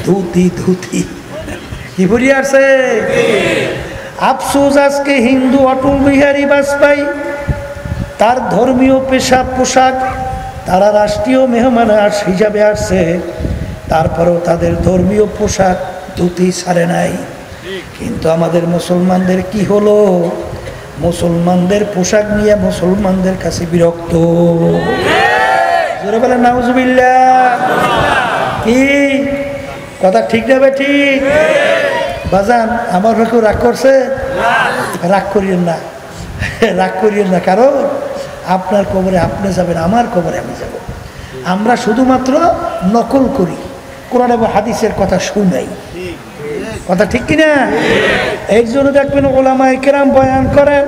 ধুতি ধুতি কি পরে আসছে? আফসোস আজকে হিন্দু অটল বিহারী বাজপেয়ী তার ধর্মীয় পোশাক তারা রাষ্ট্রীয় মেহমান হিসাবে আসছে, তারপরেও তাদের ধর্মীয় পোশাক ধুতি ছাড়ে নাই। কিন্তু আমাদের মুসলমানদের কি হলো, মুসলমানদের পোশাক নিয়ে মুসলমানদের কাছে বিরক্ত। জোরে বলেন নাউজুবিল্লাহ। কি কথা ঠিক না ঠিক? বাজান আমার কেউ রাগ করছে? রাগ করিয়েন না, রাগ করিয়েন না, কারণ আপনার কবরে আপনি যাবেন, আমার কবরে আমি যাব। আমরা শুধুমাত্র নকল করি, কোরআন এবং হাদিসের কথা শুনাই। কথা ঠিক কিনা? এর জন্য দেখবেন ওলামায়ে কেরাম বয়ান করেন,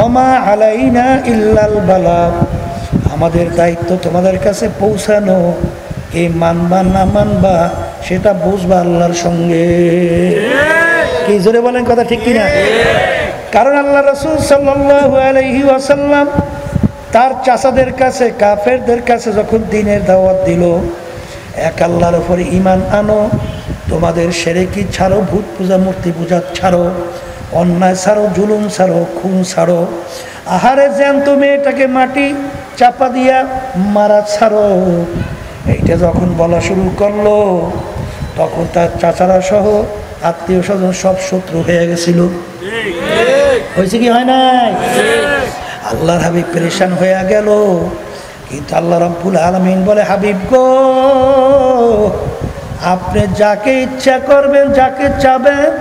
ওমা আলাইনা ইল্লাল বালাগ, আমাদের দায়িত্ব তোমাদের কাছে পৌঁছানো, এই মানবা না মানবা সেটা বুঝবা আল্লাহর সঙ্গে। কি জোরে বলেন কথা ঠিক কিনা? কারণ আল্লাহ রাসূল সাল্লাল্লাহু আলাইহি ওয়াসাল্লাম তার চাচাদের কাছে, কাফেরদের কাছে যখন দ্বীনের দাওয়াত দিল, এক আল্লাহর উপরে ঈমান আনো, তোমাদের শিরকি ছাড়ো, ভূত পূজা মূর্তি পূজা ছাড়ো, অন্যায় ছাড়ো, জুলুম ছাড়ো, খুন ছাড়ো, আহারে জ্যান্ত মেয়েটাকে মাটি চাপা দিয়া মারা ছাড়ো। এইটা যখন বলা শুরু করলো, তখন তার চাচারা সহ আত্মীয় স্বজন সব শত্রু হয়ে গেছিল। হয়েছে কি হয় নাই? আল্লাহর হাবিব পেরেশান হয়ে গেল। কিন্তু আল্লাহ রাব্বুল আলামিন বলে, হাবিব গো, আপনি যাকে ইচ্ছা করবেন, যাকে চাবেন,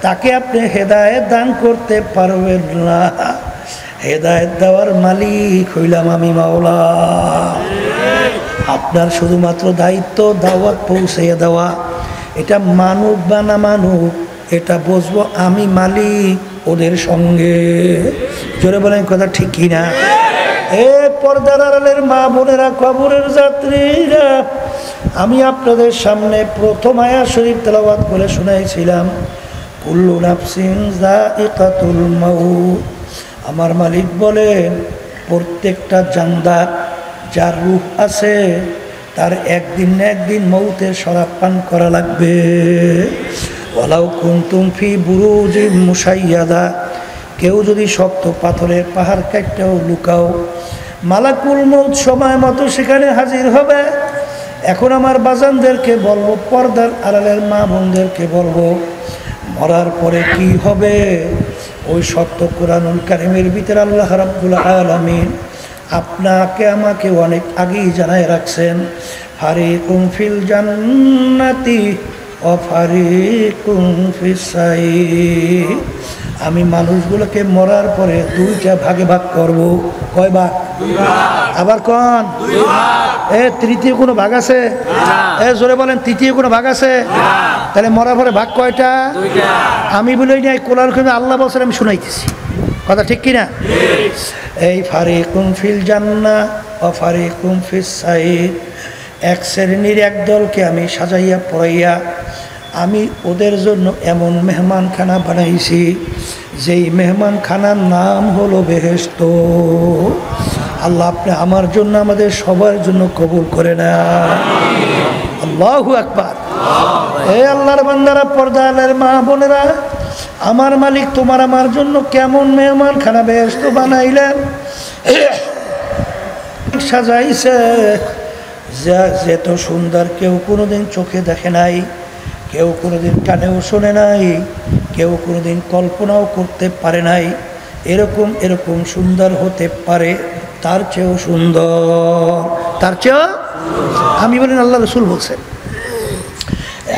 তাকে আপনি হেদায়েত দান করতে পারবেন না। হেদায়েত দেওয়ার মালিক হইলাম আমি, মাওলা। আপনার শুধুমাত্র দায়িত্ব দাওয়াত পৌঁছে দেওয়া। এটা মানুক বা না মানুক, এটা বুঝবো আমি মালিক ওদের সঙ্গে। জোরে বলেন কথা ঠিক কিনা? এ পর্দার আড়ালের মা বোনেরা, কবরের যাত্রীরা, আমি আপনাদের সামনে প্রথম আয়াত শরীফ তেলাওয়াত করে শুনাইছিলাম, কুল্লু নাফসিন যায়িকাতুল মাউত। আমার মালিক বলেন, প্রত্যেকটা জানদার, যার রূহ আছে, তার একদিন না একদিন মৌতের শরাব পান করা লাগবে। ওয়ালাউ কুনতুম ফি বুরুজিন মুশাইয়াদা, কেউ যদি শক্ত পাথরের পাহাড় কাটতেও লুকাও, মালাকুল মৌত সময় মতো সেখানে হাজির হবে। এখন আমার বাজানদেরকে বলবো, পর্দার আড়ালের মা বোনদেরকে বলবো, মরার পরে কি হবে ওই সত্য কোরআনুল কারীমের ভিতরে আল্লাহ রাব্বুল আলামিন আপনাকে আমাকে অনেক আগেই জানায় রাখছেন। ফারিকুম ফিল জান্নাতি ওয়া ফারিকুম ফিস সাঈর। আমি মানুষগুলোকে মরার পরে দুইটা ভাগে ভাগ করব। কয় ভাগ? আবার কোন? তৃতীয় কোনো ভাগ আছে? জোরে বলেন, তৃতীয় কোনো ভাগ আছে? তাহলে মরার পরে ভাগ কয়টা? আমি বলি নাই, কোরআন কারিমে আল্লাহ বলছেন, আমি শুনাইতেছি। কথা ঠিক কিনা? এই ফারিকুম ফিল জান্নাহ ওয়া ফারিকুম ফিস সাঈর, এক শ্রেণীর এক দলকে আমি সাজাইয়া পড়াইয়া আমি ওদের জন্য এমন মেহমানখানা বানাইছি, যেই মেহমানখানার নাম হলো বেহেশত। আল্লাহ আপনি আমার জন্য, আমাদের সবার জন্য কবুল করে না। আল্লাহু আকবার। এই আল্লাহর বান্দারা, পর্দার মা বোনেরা, আমার মালিক তোমার আমার জন্য কেমন মেহমানখানা বেহেশত বানাইলেন, সাজাইছে, যেত সুন্দর কেউ কোনোদিন চোখে দেখে নাই, কেউ কোনোদিন কানেও শোনে নাই, কেউ কোনোদিন কল্পনাও করতে পারে নাই। এরকম এরকম সুন্দর হতে পারে, তার চেয়েও সুন্দর, তার চেয়েও। আমি বলেন, আল্লাহ রসুল বলছেন।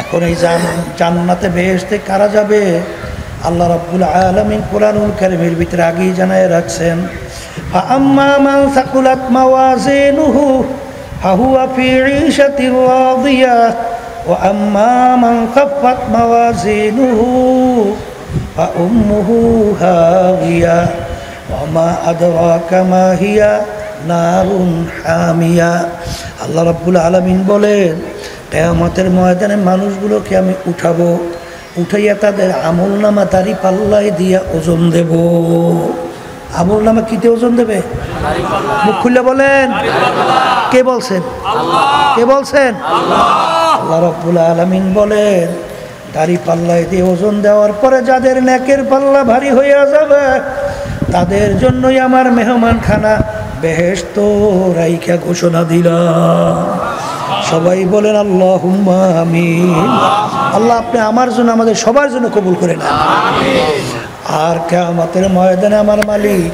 এখন এই জান্নাতে বেহেশতে কারা যাবে? আল্লাহ রাব্বুল আলামিন কোরআনুল কারীমের ভিতরে আগেই জানায় রাখছেন, ফাআম্মা মান সাকুলাত মাওয়াজিনুহু ফাহুয়া ফি ঈশাতির রাদিয়াহ ওয়া আম্মা মান খাফফাত মাওয়াজিনুহু ফাউম্মুহু হাওিয়া ওয়া মা আদরাকা মা হিয়া নারুন হামিয়া। আল্লাহ রাব্বুল আলামিন বলেন, কিয়ামতের ময়দানে মানুষগুলোকে আমি উঠাবো, উঠাইয়া তাদের আমলনামা দাড়ি পাল্লায় দিয়া ওজন দেব। আমলনামা কিতে ওজন দেবে? মুখ খুলে বলেন, কে বলছেন? কে বলছেন? আল্লাহ রাব্বুল আলামিন বলেন, দাড়ি পাল্লায় দিয়ে ওজন দেওয়ার পরে যাদের নেকের পাল্লা ভারী হইয়া যাবে, তাদের জন্যই আমার মেহমানখানা বেহেশত রাইখা ঘোষণা দিলাম। সবাই বলেন আল্লাহুম্মা আমিন। আল্লাহ আপনি আমার জন্য, আমাদের সবার জন্য কবুল করে না। আর কিয়ামতের ময়দানে আমার মালিক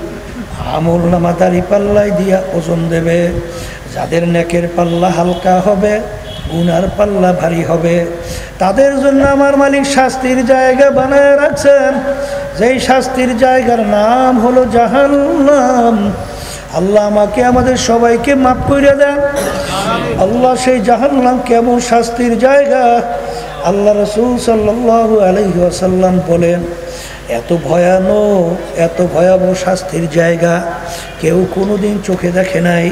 আমলনামা দাড়ি পাল্লাই দিয়া ওজন দেবে। যাদের নেকের পাল্লা হালকা হবে, গুনার পাল্লা ভারী হবে, তাদের জন্য আমার মালিক শাস্তির জায়গা বানায় রাখছেন, যেই শাস্তির জায়গার নাম হলো জাহান্নাম। আল্লাহ আমাকে, আমাদের সবাইকে মাফ করে দেন। আল্লাহ, সেই জাহান্নাম কেমন শাস্তির জায়গা! আল্লাহ রাসূল সাল্লাল্লাহু আলাইহি ওয়াসাল্লাম বলেন, এত ভয়ানক, এত ভয়াবহ শাস্তির জায়গা কেউ কোনোদিন চোখে দেখে নাই,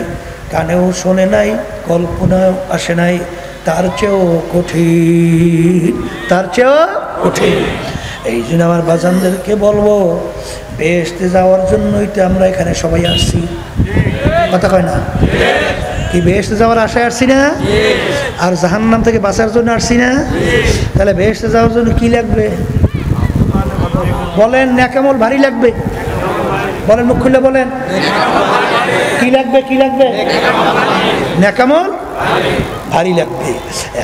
কানেও শোনে নাই, কল্পনাও আসে নাই, তার চেয়েও কঠিন, তার চেয়েও কঠিন। এই জন্য আমার বাজানদেরকে বলবো, বেহেশতে যাওয়ার জন্যই তো আমরা এখানে সবাই আসছি। কথা কয় না? কি বেহেশতে যাওয়ার আশায় আসছি না? আর জাহান্নাম থেকে বাঁচার জন্য আসছি না? তাহলে বেহেশতে যাওয়ার জন্য কি লাগবে বলেন? নেকামল ভারী লাগবে। বলেন, মুখ খুলে বলেন, কি লাগবে? কি লাগবে? নেকামল ভারী লাগবে।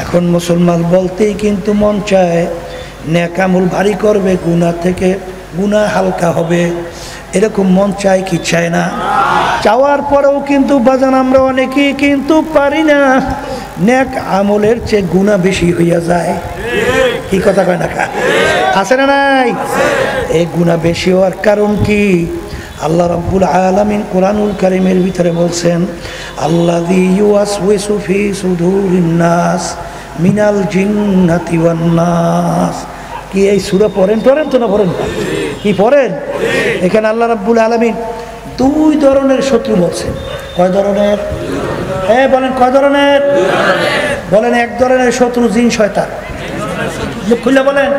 এখন মুসলমান বলতেই কিন্তু মন চায় নেকামল ভারী করবে, গুনাহ থেকে গুনাহ হালকা হবে, এরকম মন চায় কি চায় না? চাওয়ার পরেও কিন্তু বাজান আমরা অনেকেই কিন্তু পারি না। নেক আমলের চেয়ে গুনাহ বেশি হইয়া যায়। কি কথা কয় না? আছে না নাই? এই গুনাহ বেশি হওয়ার কারণ কি? আল্লাহ রাব্বুল আলামিন কোরআনুল কারীমের ভিতরে বলছেন, আল্লাযী ইউওয়াসওয়িসু ফি সুদুরিন নাস মিনাল জিন্নাতি ওয়ান নাস। কি এই সূরা পড়েন তো না পড়েন? কি পড়েন? এখানে আল্লাহ রাব্বুল আলামিন দুই ধরনের শত্রু বলছেন। কয় ধরনের? বলেন কয় ধরনের? বলেন, এক ধরনের শত্রু জিন শয়তান, মুখ খুলে বলেন।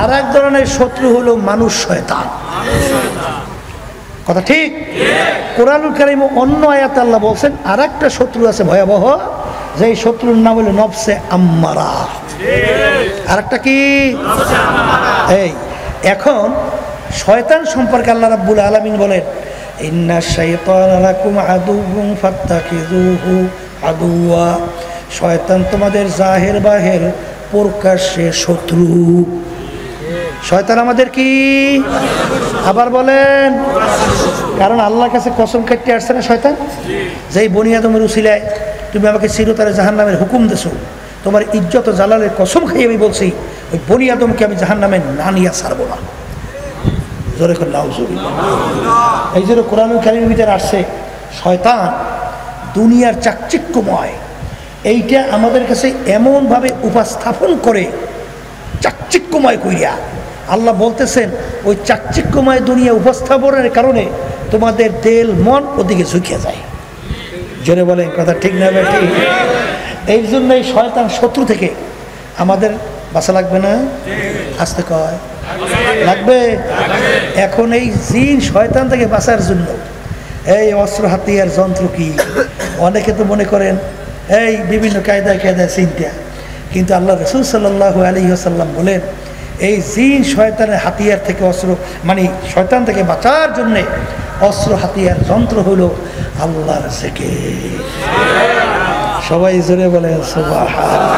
আর এক ধরনের শত্রু হলো মানুষ শয়তান। কথা ঠিক? কোরআনুল কারীম অন্য আয়াতে আল্লাহ বলছেন আর একটা শত্রু আছে ভয়াবহ, যেই শত্রুর নাম হলো নফসে আম্মারা। আর একটা কি? এই এখন শয়তান সম্পর্কে আল্লাহ রাব্বুল আলামিন বলেন, ইন্নাশ শাইতানা লাকুম আদুউন ফাত্তাখিযুহু আদুওয়া। শয়তান তোমাদের জাহের বাহের প্রকাশ্যে শত্রু। শয়তান আমাদের কি? আবার বলেন। কারণ আল্লাহর কাছে কসম কাটতে আসছে না শয়তান, যেই বনি আদমের উসিলায় তুমি আমাকে চিরতরে জাহান্নামের হুকুম দেছো, তোমার ইজ্জত জালালের কসম খাই আমি বলছি, ওই বনি আদমকে আমি জাহান্নামে না নিয়ে ছাড়বো না। জোরে করে নাউজুবিল্লাহ। এই জন্য কোরআনুল কারীমের ভিতরে আসছে শয়তান দুনিয়ার চাকচিক্যময়, এইটা আমাদের কাছে এমনভাবে উপস্থাপন করে চাকচিক্যময় কইরা, আল্লাহ বলতেছেন ওই চাকচিক্যময় দুনিয়া উপস্থাপনের কারণে তোমাদের দিল মন ওদিকে ঝুঁকিয়ে যায়। জোরে বলেন কথা ঠিক না ঠিক? এই জন্য এই শয়তান শত্রু থেকে আমাদের বাঁচা লাগবে না? আসতে কয় লাগবে। এখন এই জিন শয়তান থেকে বাঁচার জন্য এই অস্ত্র হাতিয়ার যন্ত্র কি, অনেকে তো মনে করেন এই বিভিন্ন কায়দায় কায়দায় চিন্তা, কিন্তু আল্লাহ রাসূল সাল্লাল্লাহু আলাইহি ওয়াসাল্লাম বলেন এই জিন শয়তানের হাতিয়ার থেকে অস্ত্র মানে শয়তান থেকে বাঁচার জন্যে অস্ত্র হাতিয়ার যন্ত্র হলো আল্লাহর জিকির। সবাই জোরে বলেন সুবহানাল্লাহ।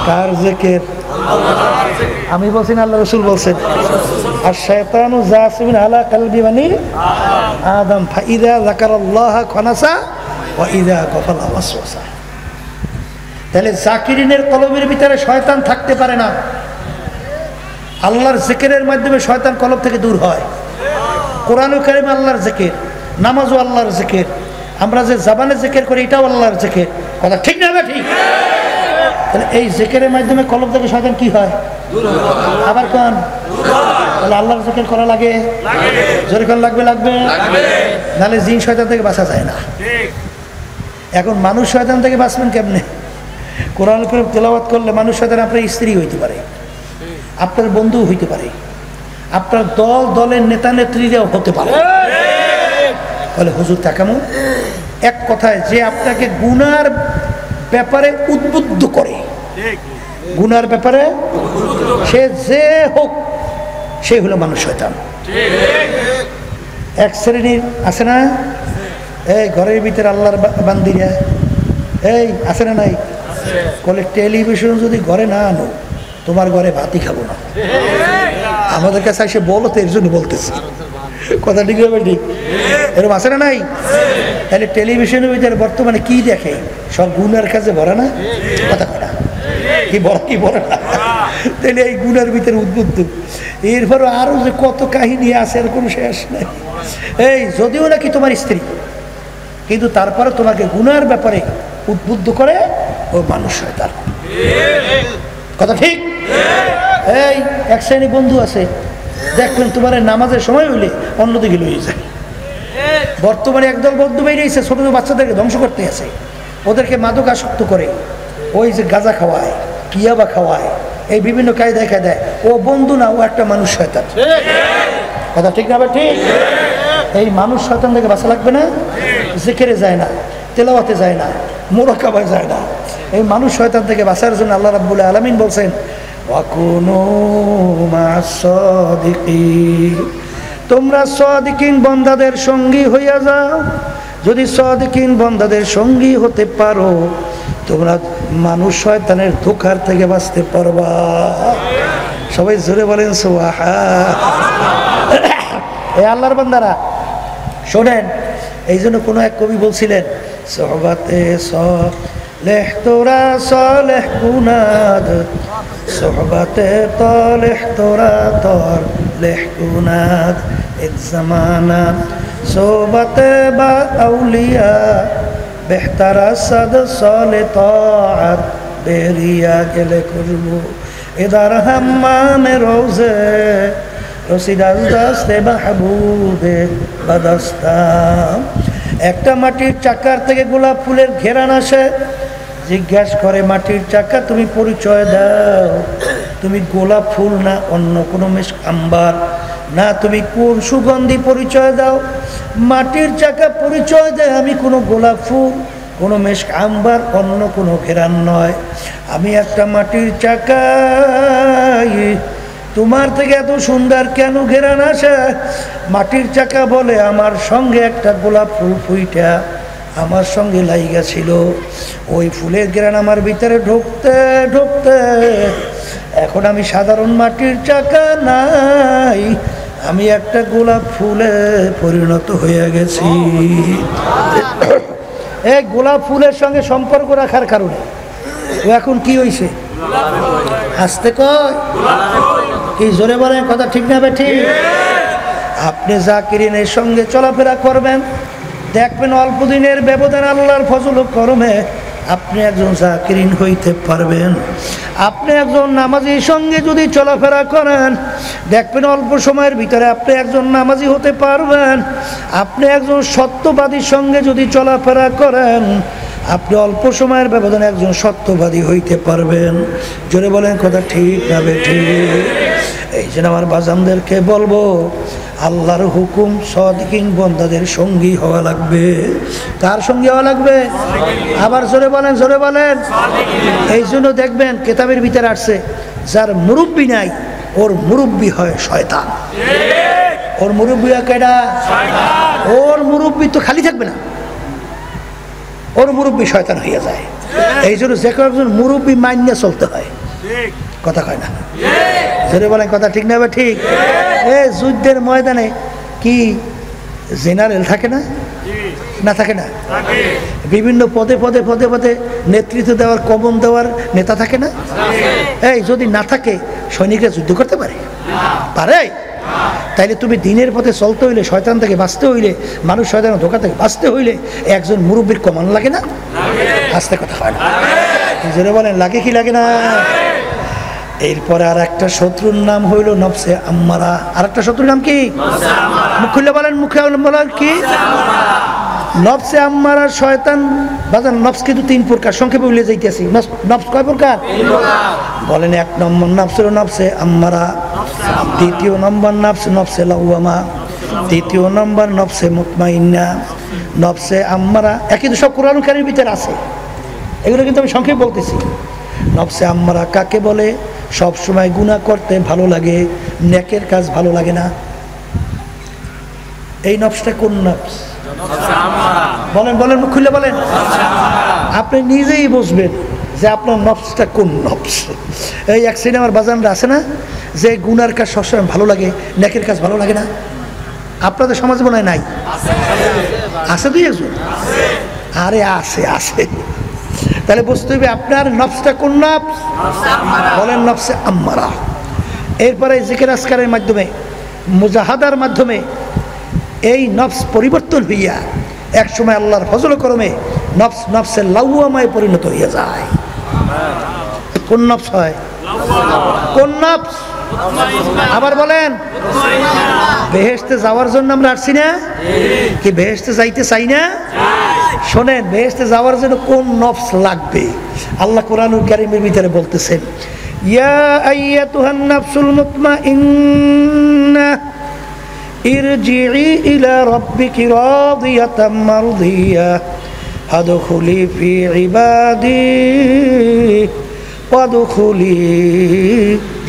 কার জিকির? আমি বলছি না, আল্লাহ রাসূল বলছেন আর শয়তানু জাসিমিন আলা কলবি বানি আদম ফাইদা যাকারাল্লাহ খানাসা ওয়া ইযা গাফালা ওয়াসওয়াসা। তাহলে জাকিরিনের কলবের ভিতরে শয়তান থাকতে পারে না। আল্লাহর জিকিরের মাধ্যমে শয়তান কলব থেকে দূর হয়। কোরআনুল কারীম আল্লাহর জিকির, নামাজও আল্লাহর জিকির, আমরা যে জবানে জিকির করি এটাও আল্লাহর জিকির। কথা ঠিক না? ঠিক। তাহলে এই জিকিরের মাধ্যমে কলব থেকে শয়তান কি হয়? আবার কোন? তাহলে আল্লাহর জিকির করা লাগে, জোরে কোন লাগবে? লাগবে। নাহলে জিন শয়তান থেকে বাঁচা যায় না। এখন মানুষ শয়তান থেকে বাঁচবেন কেমনে? কোরআন কারীম তেলাওয়াত করলে মানুষ শয়তান আপনার স্ত্রী হইতে পারে, আপনার বন্ধু হইতে পারে, আপনার দলের নেতা নেত্রীরাও হতে পারে। তাহলে হুজুর তাকামু এক কথায় যে আপনাকে গুনার ব্যাপারে উদ্বুদ্ধ করে, গুনার ব্যাপারে সে যে হোক সে হলো মানুষ শয়তান। এক শ্রেণীর আছে না এই ঘরের ভিতরে আল্লাহর বান্দিরা, এই আছে না নাই? বলে টেলিভিশন যদি ঘরে না আনো তোমার ঘরে ভাতই খাবো না। আমাদের কাছে এসে বলো তো, এর জন্য বলতেছি। কথা ঠিক হবে? ঠিক। এরকম আছে না নাই? তাহলে টেলিভিশনের ভিতরে বর্তমানে কি দেখে? সব গুনার কাজে ভরা না? কথা কয় না? কি বলে না? তাহলে এই গুনার ভিতরে উদ্বুদ্ধ। এরপরও আরো যে কত কাহিনী আছে, এর কোনো শেষ নাই। এই যদিও নাকি তোমার স্ত্রী, কিন্তু তারপরে তোমাকে গুনার ব্যাপারে উদ্বুদ্ধ করে ও মানুষ শয়তান। কথা ঠিক? এই এক শ্রেণী বন্ধু আছে, দেখবেন তোমার নামাজের সময় হইলে অন্যদিকে লইয়ে যায়। বর্তমানে একদল বন্ধু বেরিয়েছে ছোট ছোট বাচ্চাদেরকে ধ্বংস করতে আছে, ওদেরকে মাদক আসক্ত করে, ওই যে গাঁজা খাওয়ায়, কিয়াবা খাওয়ায়, এই বিভিন্ন কায়দায় কায়দায়। ও বন্ধু না, ও একটা মানুষ শয়তান। কথা ঠিক না? ঠিক। এই মানুষ শয়তান থেকে বাঁচা লাগবে না? জিকিরে যায় না, তেলাওয়াতে যায় না, মুরাকাবায় যায় না। এই মানুষ শয়তান থেকে বাঁচার জন্য আল্লাহ রাব্বুল আলামিন বলছেন ওয়াকুনু মা'আস সাদিকিন, তোমরা সাদিকিন বান্দাদের সঙ্গী হইয়া যাও। যদি সাদিকিন বান্দাদের সঙ্গী হতে পারো তোমরা মানুষ শয়তানের ধোঁকার থেকে বাঁচতে পারবা। সবাই জোরে বলেন সুবহানাল্লাহ। এই আল্লাহর বান্দারা শোনেন, এই জন্য কোনো এক কবি বলছিলেন সোহবাতে সালেহ তোরা সালেহ গুনাদ, সোহবাতে তালেহ তোরা তালেহ গুনাদ, এক জামানা সোহবাতে বা আউলিয়া বেহতারা সাদ সালে তাআত বেরিয়া গেলে করবো এদার হাম্মামে রোজে রসিদাস দাস্তে মাহবুবে বাদাস্তাম। একটা মাটির চাকার থেকে গোলাপ ফুলের ঘেরান আসে, জিজ্ঞাসা করে মাটির চাকা তুমি পরিচয় দাও, তুমি গোলাপ ফুল না অন্য কোনো মিষ্ক আম্বার, না তুমি কোন সুগন্ধি পরিচয় দাও। মাটির চাকা পরিচয় দেয় আমি কোনো গোলাপ ফুল, কোনো মিষ্ক আম্বার, অন্য কোনো ঘেরান নয়। আমি একটা মাটির চাকা, তোমার থেকে এত সুন্দর কেন ঘেরান আসে? মাটির চাকা বলে আমার সঙ্গে একটা গোলাপ ফুল ফুইটা আমার সঙ্গে লাইগা ছিল, ওই ফুলের ঘেরান আমার ভিতরে ঢুকতে ঢুকতে এখন আমি সাধারণ মাটির চাকা নাই, আমি একটা গোলাপ ফুলে পরিণত হয়ে গেছি। এই গোলাপ ফুলের সঙ্গে সম্পর্ক রাখার কারণে ও এখন কি হইছে? আসতে কয় কি জোরে বলেন, কথা ঠিক না ঠিক? আপনি জাকিরিনের সঙ্গে চলাফেরা করবেন, দেখবেন অল্প দিনের ব্যবধান আল্লাহর ফজল ও করমে আপনি একজন জাকিরিন হইতে পারবেন। আপনি একজন নামাজির সঙ্গে যদি চলাফেরা করেন, দেখবেন অল্প সময়ের ভিতরে আপনি একজন নামাজি হতে পারবেন। আপনি একজন সত্যবাদীর সঙ্গে যদি চলাফেরা করেন, আপনি অল্প সময়ের ব্যবধানে একজন সত্যবাদী হইতে পারবেন। জোরে বলেন, কথা ঠিক না ঠিক? এই জন্য আমার বাজানদেরকে বলবো, আল্লাহর হুকুম সাদিকিন বান্দাদের সঙ্গী হওয়া লাগবে। কার সঙ্গী হওয়া লাগবে? আবার জোরে বলেন, জোরে বলেন। এই জন্য দেখবেন কিতাবের ভিতরে আসছে, যার মুরব্বী নাই ওর মুরব্বী হয় শয়তান। ওর মুরব্বী হয় কেডা? ওর মুরব্বী তো খালি থাকবে না, ওর মুরব্বী শয়তান হইয়া যায়। এই জন্য যে কোনো একজন মুরব্বী মাইনে চলতে হয়। কথা কয় না? জোরে বলেন, কথা ঠিক না ঠিক? যুদ্ধের ময়দানে কি জেনারেল থাকে না? না থাকে না? বিভিন্ন পদে পদে পদে পদে নেতৃত্ব দেওয়ার, কমন দেওয়ার নেতা থাকে না? এই যদি না থাকে সৈনিকরা যুদ্ধ করতে পারে? পারে? তাইলে তুমি দিনের পথে চলতে হইলে, শয়তান থেকে বাঁচতে হইলে, মানুষ শয়তানের ধোঁকা থেকে বাঁচতে হইলে একজন মুরব্বীর কমান লাগে না? আস্তে কথা হয় না, জোরে বলেন, লাগে কি লাগে না? এরপরে আর একটা শত্রুর নাম হইল নফসে আম্মারা। আর একটা শত্রুর নাম কি? মুখ খুলে বলেন, মুখে বলেন কি? নফসে আম্মারা শয়তান। বাজান নফস কিন্তু তিন প্রকার, সংক্ষেপে বলে যাইতেছি। নফস কয় প্রকার বলেন? এক নম্বর নফস হলো নফসে আম্মারা, দ্বিতীয় নম্বর নফস নফসে লাওয়ামা, তৃতীয় নম্বর নফসে মুতমাইন্না। নফসে আম্মারা একই তো, সব কোরআন কারীর ভিতরে আছে, এগুলো কিন্তু আমি সংক্ষেপে বলতেছি। নফসে আম্মারা কাকে বলে? সব সময় গুনাহ করতে ভালো লাগে, নেকের কাজ ভালো লাগে না। এই নফসটা কোন নফস? বলেন বলেন, মুখ খুলে বলেন। আপনি নিজেই বুঝবেন যে আপনার নফসটা কোন নফস। এই এক সিনেমার বাজানরা আছে না, যে গুনার কাজ সবসময় ভালো লাগে, নেকের কাজ ভালো লাগে না? আপনাদের সমাজে মনে হয় নাই? আছে দুই একজন? আরে আছে, আছে। তাহলে বুঝতে হবে আপনার নফসটা কোন নফস। বলেন নফসে আম্মারা। এরপরে জিকির আজকারের মাধ্যমে, মুজাহাদার মাধ্যমে এই নফস পরিবর্তন হইয়া এক সময় আল্লাহর ফজল করমে নফস নফসের লাওয়ামায় পরিণত হইয়া যায়। কোন নফস হয়? কোন নফস? আবার বলেন। বেহেশতে যাওয়ার জন্য আমরা আসছি না কি? বেহেশতে যাইতে চাই না? শোনেন, বেহেশতে যাওয়ার জন্য কোন নফস লাগবে? আল্লাহ কোরআনুল কারীমের ভিতরে বলতেছেন, ইয়া আইয়াতুহান নাফসুল মুতমাইন্না ইরজিই ইলা রাব্বিকি রাদিয়াতাম মারদিয়া ফাদখুলি ফি ইবাদি ওয়াদখুলি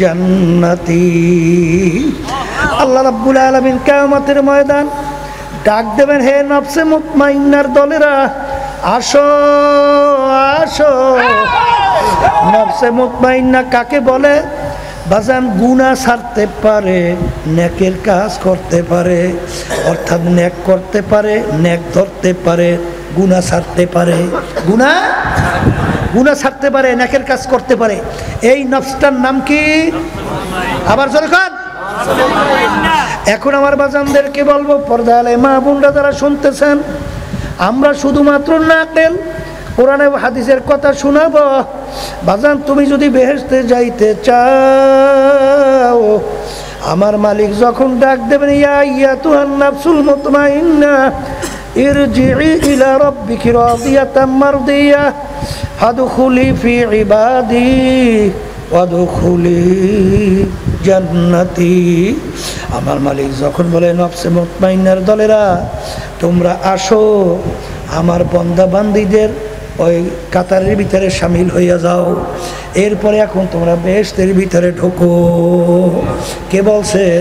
জান্নাতি। আল্লাহ রাব্বুল আলামিন কিয়ামতের ময়দান ডাক দেবেন, হে নফসে মুতমাইন্নার দলেরা, আসো আসো। নফসে মুতমাইন্না কাকে বলে? বাজান গুনাহ ছাড়তে পারে, নেকের কাজ করতে পারে, অর্থাৎ নেক করতে পারে, নেক ধরতে পারে, গুনাহ ছাড়তে পারে, গুনাহ ছাড়তে পারে, নেকের কাজ করতে পারে। এই নফসটার নাম কি? আবার জোরে কোন? এখন আমার বাজানদেরকে বলবো, পর্দা আলে মা বোনরা যারা শুনতেছেন, আমরা শুধুমাত্র নাকেল কোরআনে হাদিসের কথা শোনাবো। বাজান, তুমি যদি বেহেশতে যাইতে চাও, আমার মালিক যখন ডাক দেবেন, ইয়া আইয়াতুহান নাফসুল মুতমাইন্না ইরজিই ইলা রাব্বিকি রাদিয়াতাম মারদিয়া ফাদখুলি ফি ইবাদি ওয়াদখুলি জান্নাতি। আমার মালিক যখন বলে, নফসে মুতমাইন্নার দলেরা, তোমরা আসো, আমার বান্দা বান্দীদের ওই কাতারের ভিতরে শামিল হইয়া যাও। এরপরে এখন তোমরা বেহেশতের ভিতরে ঢোকো। কে বলছেন?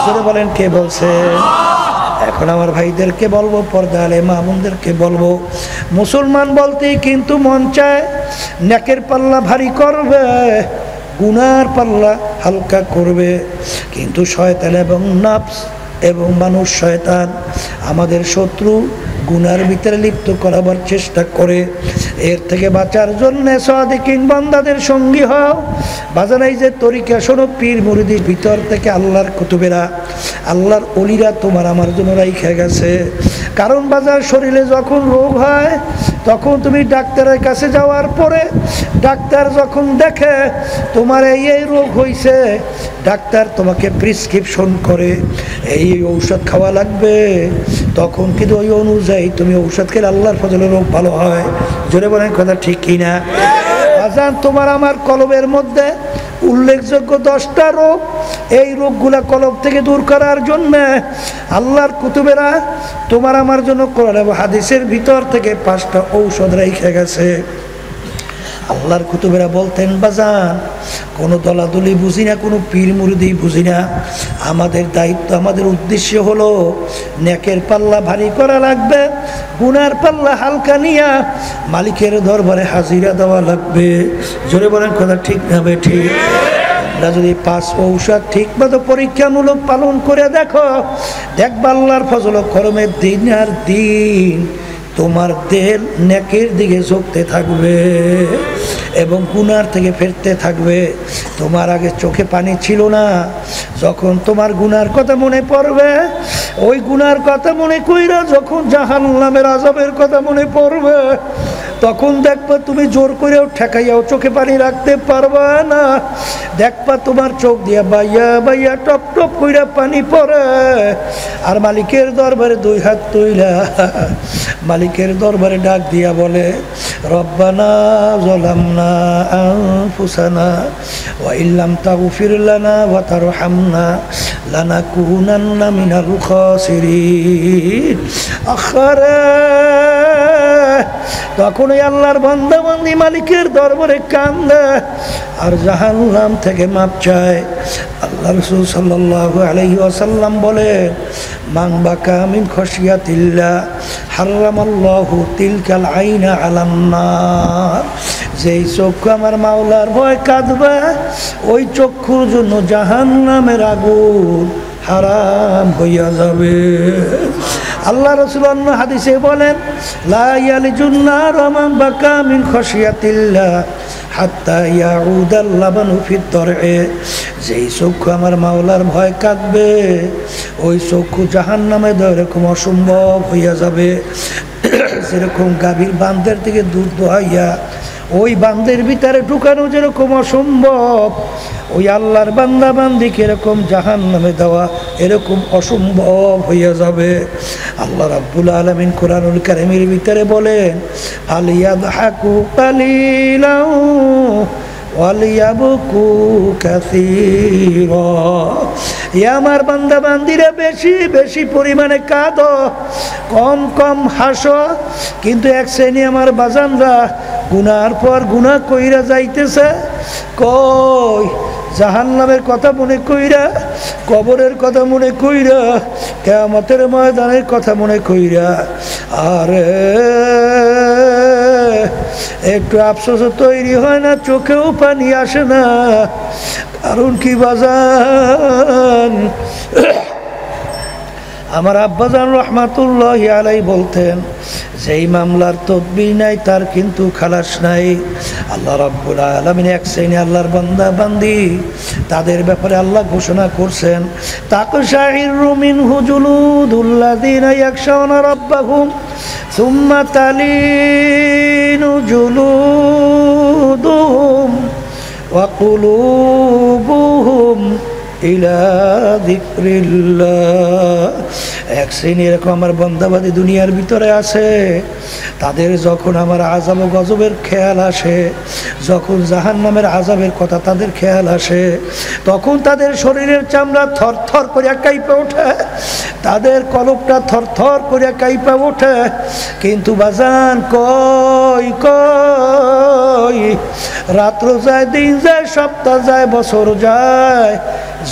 সেটা বলেন, কে বলছেন? এখন আমার ভাইদেরকে বলবো, পর্দা আলে মা বোনদেরকে বলবো, মুসলমান বলতেই কিন্তু মন চায় নেকের পাল্লা ভারী করবে, গুনার পাল্লা হালকা করবে, কিন্তু শয়তান এবং নফস এবং মানুষ শয়তান আমাদের শত্রু, গুনার ভিতরে লিপ্ত করাবার চেষ্টা করে। এর থেকে বাঁচার জন্য সাদিকিন বান্দাদের সঙ্গী হও। বাজার এই যে তরিকা শোনো, পীর মুরিদির ভিতর থেকে আল্লাহর কুতুবেরা, আল্লাহর অলিরা তোমার আমার জন্য রাইখা গেছে। কারণ বাজার শরীরে যখন রোগ হয় তখন তুমি ডাক্তারের কাছে যাওয়ার পরে ডাক্তার যখন দেখে তোমার এই রোগ হয়েছে, ডাক্তার তোমাকে প্রেসক্রিপশন করে এই ঔষধ খাওয়া লাগবে, তখন কিন্তু ওই অনুযায়ী তুমি ঔষধ খেলে আল্লাহর ফজলে রোগ ভালো হয়। জোরে বলেন কথা ঠিক কিনা? বাজান তোমার আমার কলবের মধ্যে উল্লেখযোগ্য 10টা রোগ, এই রোগগুলা কলব থেকে দূর করার জন্য আল্লাহর কুতুবেরা তোমার আমার জন্য কোরআন এবং হাদিসের ভিতর থেকে 5টা ঔষধ রেখে গেছে। আল্লাহর কুতুবেরা বলতেন বাজান কোনো দলাদলি বুঝি না, কোনো পীর মুরিদি বুঝি না, আমাদের দায়িত্ব, আমাদের উদ্দেশ্য হলো নেকের পাল্লা ভারী করা লাগবে, গুনার পাল্লা হালকা নিয়া মালিকের দরবারে হাজিরা দেওয়া লাগবে। জোরে বলেন কথা ঠিক না ঠিক? আমরা যদি 5 ঔষধ ঠিক মতো পরীক্ষামূলক পালন করে দেখো, দেখবা আল্লাহর ফজল করমের দিন আর দিন তোমার দেল নেকের দিকে ঝুঁকতে থাকবে এবং গুনার থেকে ফিরতে থাকবে। তোমার আগে চোখে পানি ছিল না, যখন তোমার গুনার কথা মনে পড়বে, ওই গুনার কথা মনে কইরা যখন জাহান্নামের আযাবের কথা মনে পড়বে, তখন দেখবা তুমি জোর করেও ঠেকাইয়াও চোখে পানি রাখতে পারবা না। দেখবা তোমার চোখ দিয়া বাইয়া বাইয়া টপ টপ কইরা পানি পড়ে, আর মালিকের দরবারে 2 হাত তুইলা মালিকের দরবারে ডাক দিয়া বলে, রব্বানা যালামনা আনফুসানা ওয়া ইল্লাম তাগফির লানা ওয়া তারহামনা লানাকুনান্না মিনাল খাসিরিন। আখারে তখন ওই আল্লাহর বান্দা বান্দি মালিকের দরবারে কান্দে আর জাহান্নাম থেকে মাপ চায়। আল্লাহ রাসূল সাল্লাল্লাহু আলাইহি ওয়াসাল্লাম বলেন, মান বাকা মিন খাশিয়াতিল্লাহ হারামাল্লাহু তিলকাল আইনা আলান নার। যেই চক্ষু আমার মাওলার ভয় কাঁদবে, ওই চক্ষুর জন্য জাহান্নামের আগুন হারাম হইয়া যাবে। আল্লাহ রাসূল অন্য হাদিসে বলেন, লা ইয়ালিজুন নার মান বাকা মিন খাশিয়াতিল্লাহ হাত্তা ইয়াউদাল লাবানু ফিত তরএ। যেই চক্ষু আমার মাওলার ভয় কাঁদবে, ওই চক্ষু জাহান্নামে এরকম অসম্ভব হইয়া যাবে। যেরকম গাভীর বান্ধের থেকে দুধ দোহাইয়া ওই বান্ধের ভিতরে ঢুকানো যেরকম অসম্ভব, ওই আল্লাহর বান্দা বান্দিকে এরকম জাহান্নামে দেওয়া এরকম অসম্ভব হইয়া যাবে। আল্লাহ রাব্বুল আলামিন কোরআনুল কারীমের ভিতরে বলেন, ফালিয়াদহাকু কালিলাও ওয়ালিয়াবকু কাসীরা। আমার বান্দা বান্দিরা বেশি বেশি পরিমাণে কাঁদো, কম কম হাসো। কিন্তু এক শ্রেণী আমার বাজানরা গুনার পর গুনাহ কইরা যাইতেছে, কই জাহান্নামের কথা মনে কইরা, কবরের কথা মনে কইরা, কিয়ামতের ময়দানের কথা মনে কইরা, আরে একটু আফসোস তৈরি হয় না, চোখেও পানি আসে না। কারণ কি বাজান, আমার আব্বাজান রহমাতুল্লাহি আলাইহি বলতেন, যেই মামলার তদবির নাই তার কিন্তু খালাস নাই। আল্লাহ রাব্বুল আলামিন এক শ্রেণী আল্লাহর বান্দা বান্দি, তাদের ব্যাপারে আল্লাহ ঘোষণা করছেন, তাকশাইরু মিনহু জুলুদুল্লাযিনা ইয়াখশাউনা রাব্বাহুম সুম্মা তালিনু জুলুদুহুম ওয়া কুলুবুহুম ইলা যিকরিল্লাহ। এক শ্রেণী এরকম আমার বন্দাবাদী দুনিয়ার ভিতরে আছে, তাদের যখন আমার আযাব ও গজবের খেয়াল আসে, যখন জাহান্নামের আযাবের কথা তাদের খেয়াল আসে, তখন তাদের শরীরের চামড়া থরথর করে কাঁপে ওঠে, তাদের কলবটা থরথর করে কাঁপে ওঠে। কিন্তু বাজান কই কই, রাত্র যায়, দিন যায়, সপ্তাহ যায়, বছর যায়,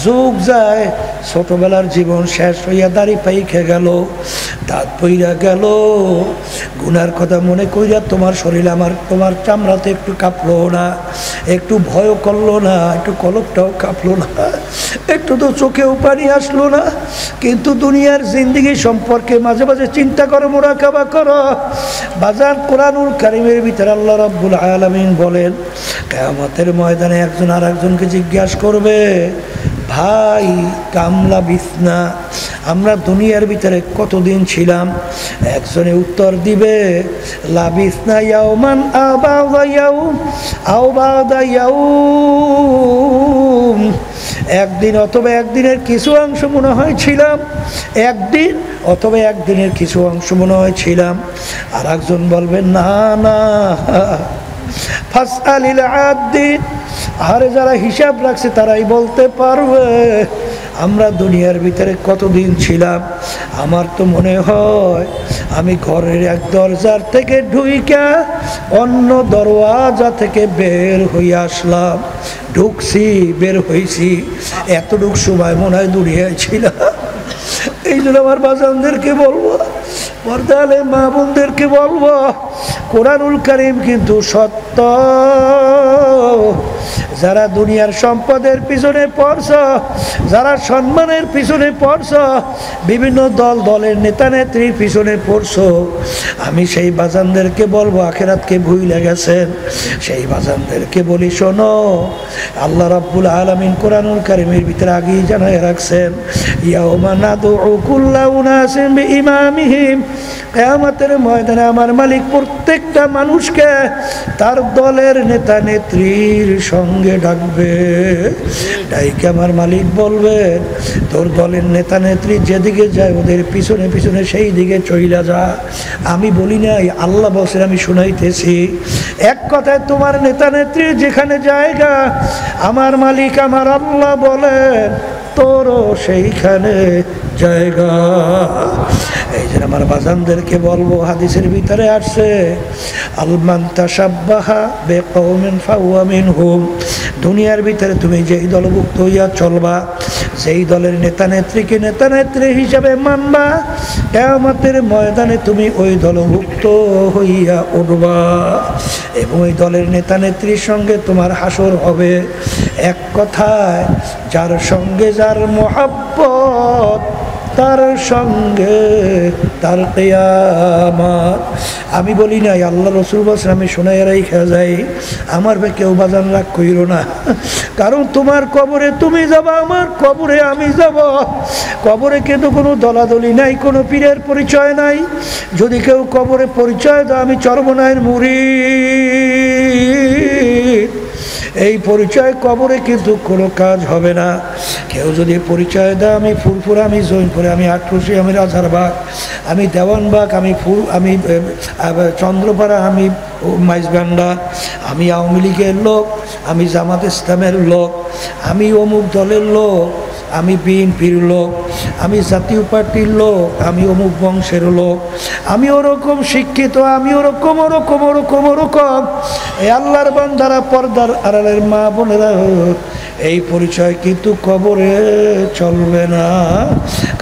যুগ যায়, ছোটবেলার জীবন শেষ হইয়া দাড়ি পাইকে গেল, দাঁত পইরা গেল। গুনার কথা মনে কইরা তোমার শরীরে তোমার চামড়াতে একটু কাঁপলো না, একটু ভয় করলো না, একটু কলকটাও কাঁপলো না, একটু তো চোখেও পানি আসলো না। কিন্তু দুনিয়ার জিন্দেগি সম্পর্কে মাঝে মাঝে চিন্তা করো, মুরাকাবা করো। বাজার কোরআনুল কারীমের ভিতরে আল্লাহ রাব্বুল আলামিন বলেন, কিয়ামতের ময়দানে একজন আর একজনকে জিজ্ঞাসা করবে, ভাই কামলা বিছনা, আমরা দুনিয়ার ভিতরে কতদিন ছিলাম? একজনে উত্তর দিবে, লাবিসনা ইয়াওমান আও বা'দা ইয়াউম আও বা'দা ইয়াউম, একদিন অথবা একদিনের কিছু অংশ মনে হয় ছিলাম, একদিন অথবা একদিনের কিছু অংশ মনে হয় ছিলাম। আর একজন বলবে, না না, ফাসআলিল আদ্দিন, আরে যারা হিসাব রাখছে তারাই বলতে পারবে আমরা দুনিয়ার ভিতরে কতদিন ছিলাম। আমার তো মনে হয় আমি ঘরের এক দরজার থেকে ঢুইকা অন্য দরওয়াজা থেকে বের হয়ে আসলাম, ঢুকছি বের হয়েছি, এতটুকু সময় মনে হয় দুনিয়ায় ছিলাম। এই জন্য আমার বাজানদেরকে বলবো, পর্দালে মা বোনদেরকে বলবো, কোরআনুল কারীম কিন্তু সত্য। যারা দুনিয়ার সম্পদের পিছনে পড়ছ, যারা সম্মানের পিছনে পড়ছ, বিভিন্ন দলের নেতা নেত্রীর পিছনে পড়ছ, আমি সেই বাজানদেরকে বলবো, আখিরাতকে ভুলে গেছেন, সেই বাজানদেরকে বলি, শোনো, আল্লাহ রাব্বুল আলামিন কোরআনুল কারীমের ভিতরে আগেই জানায় রাখছেন, ইয়াউমা নাদউ কুল্লা উনাসিন বিইমামিহিম, কিয়ামতের ময়দানে আমার মালিক প্রত্যেকটা মানুষকে তার দলের নেতা নেত্রীর সঙ্গে ডাকবে। ডাইকে আমার মালিক বলবে, তোর দলের নেতা নেত্রী যেদিকে যায় ওদের পিছনে পিছনে সেই দিকে চইলা যা। আমি বলি নাই, আল্লাহ বলছেন, আমি শুনাইতেছি। এক কথায় তোমার নেতা নেত্রী যেখানে জায়গা, আমার মালিক আমার আল্লাহ বলেন তোরও সেইখানে জায়গা। এই যে আমার বাজানদেরকে বলবো, হাদিসের ভিতরে আসছে, আলমান তাশাব্বাহা বিকওমিন ফাহুয়া মিনহুম, দুনিয়ার ভিতরে তুমি যেই দলভুক্ত হইয়া চলবা, যেই দলের নেতা নেত্রীকে নেতা নেত্রী হিসাবে মানবা, কিয়ামতের ময়দানে তুমি ওই দলভুক্ত হইয়া উঠবা এবং ওই দলের নেতা নেত্রীর সঙ্গে তোমার হাসর হবে। এক কথায়, যার সঙ্গে যার মহাব্বত, তার সঙ্গে তার কিয়ামত। আমি বলি নাই, আল্লাহ রাসূল বলেছেন, আমি শোনাই রাইখা যাই, আমার ভাই কেউ বাজান রাগ কইরো না, কারণ তোমার কবরে তুমি যাবা, আমার কবরে আমি যাব। কবরে কিন্তু কোনো দলাদলি নাই, কোনো পীরের পরিচয় নাই। যদি কেউ কবরে পরিচয় দাও আমি চরমনায়ের মুরিদ, এই পরিচয় কবরে কিন্তু কোনো কাজ হবে না। কেউ যদি পরিচয় দেয় আমি ফুরফুরা, আমি জৈনপুরে, আমি আটরশি, আমি রাজারবাগ, আমি দেওয়ানবাগ, আমি চন্দ্রপাড়া, আমি মাইজবান্ডা, আমি আওয়ামী লীগের লোক, আমি জামাত ইসলামের লোক, আমি অমুক দলের লোক, আমি বিএনপির লোক, আমি জাতীয় পার্টির লোক, আমি অমুক বংশের লোক, আমি ওরকম শিক্ষিত, আমি ওরকম ওরকম ওরকম ওরকম। এই আল্লাহর বান্দারা, পর্দার আড়ালের মা বোনেরা, এই পরিচয় কিন্তু কবরে চলবে না।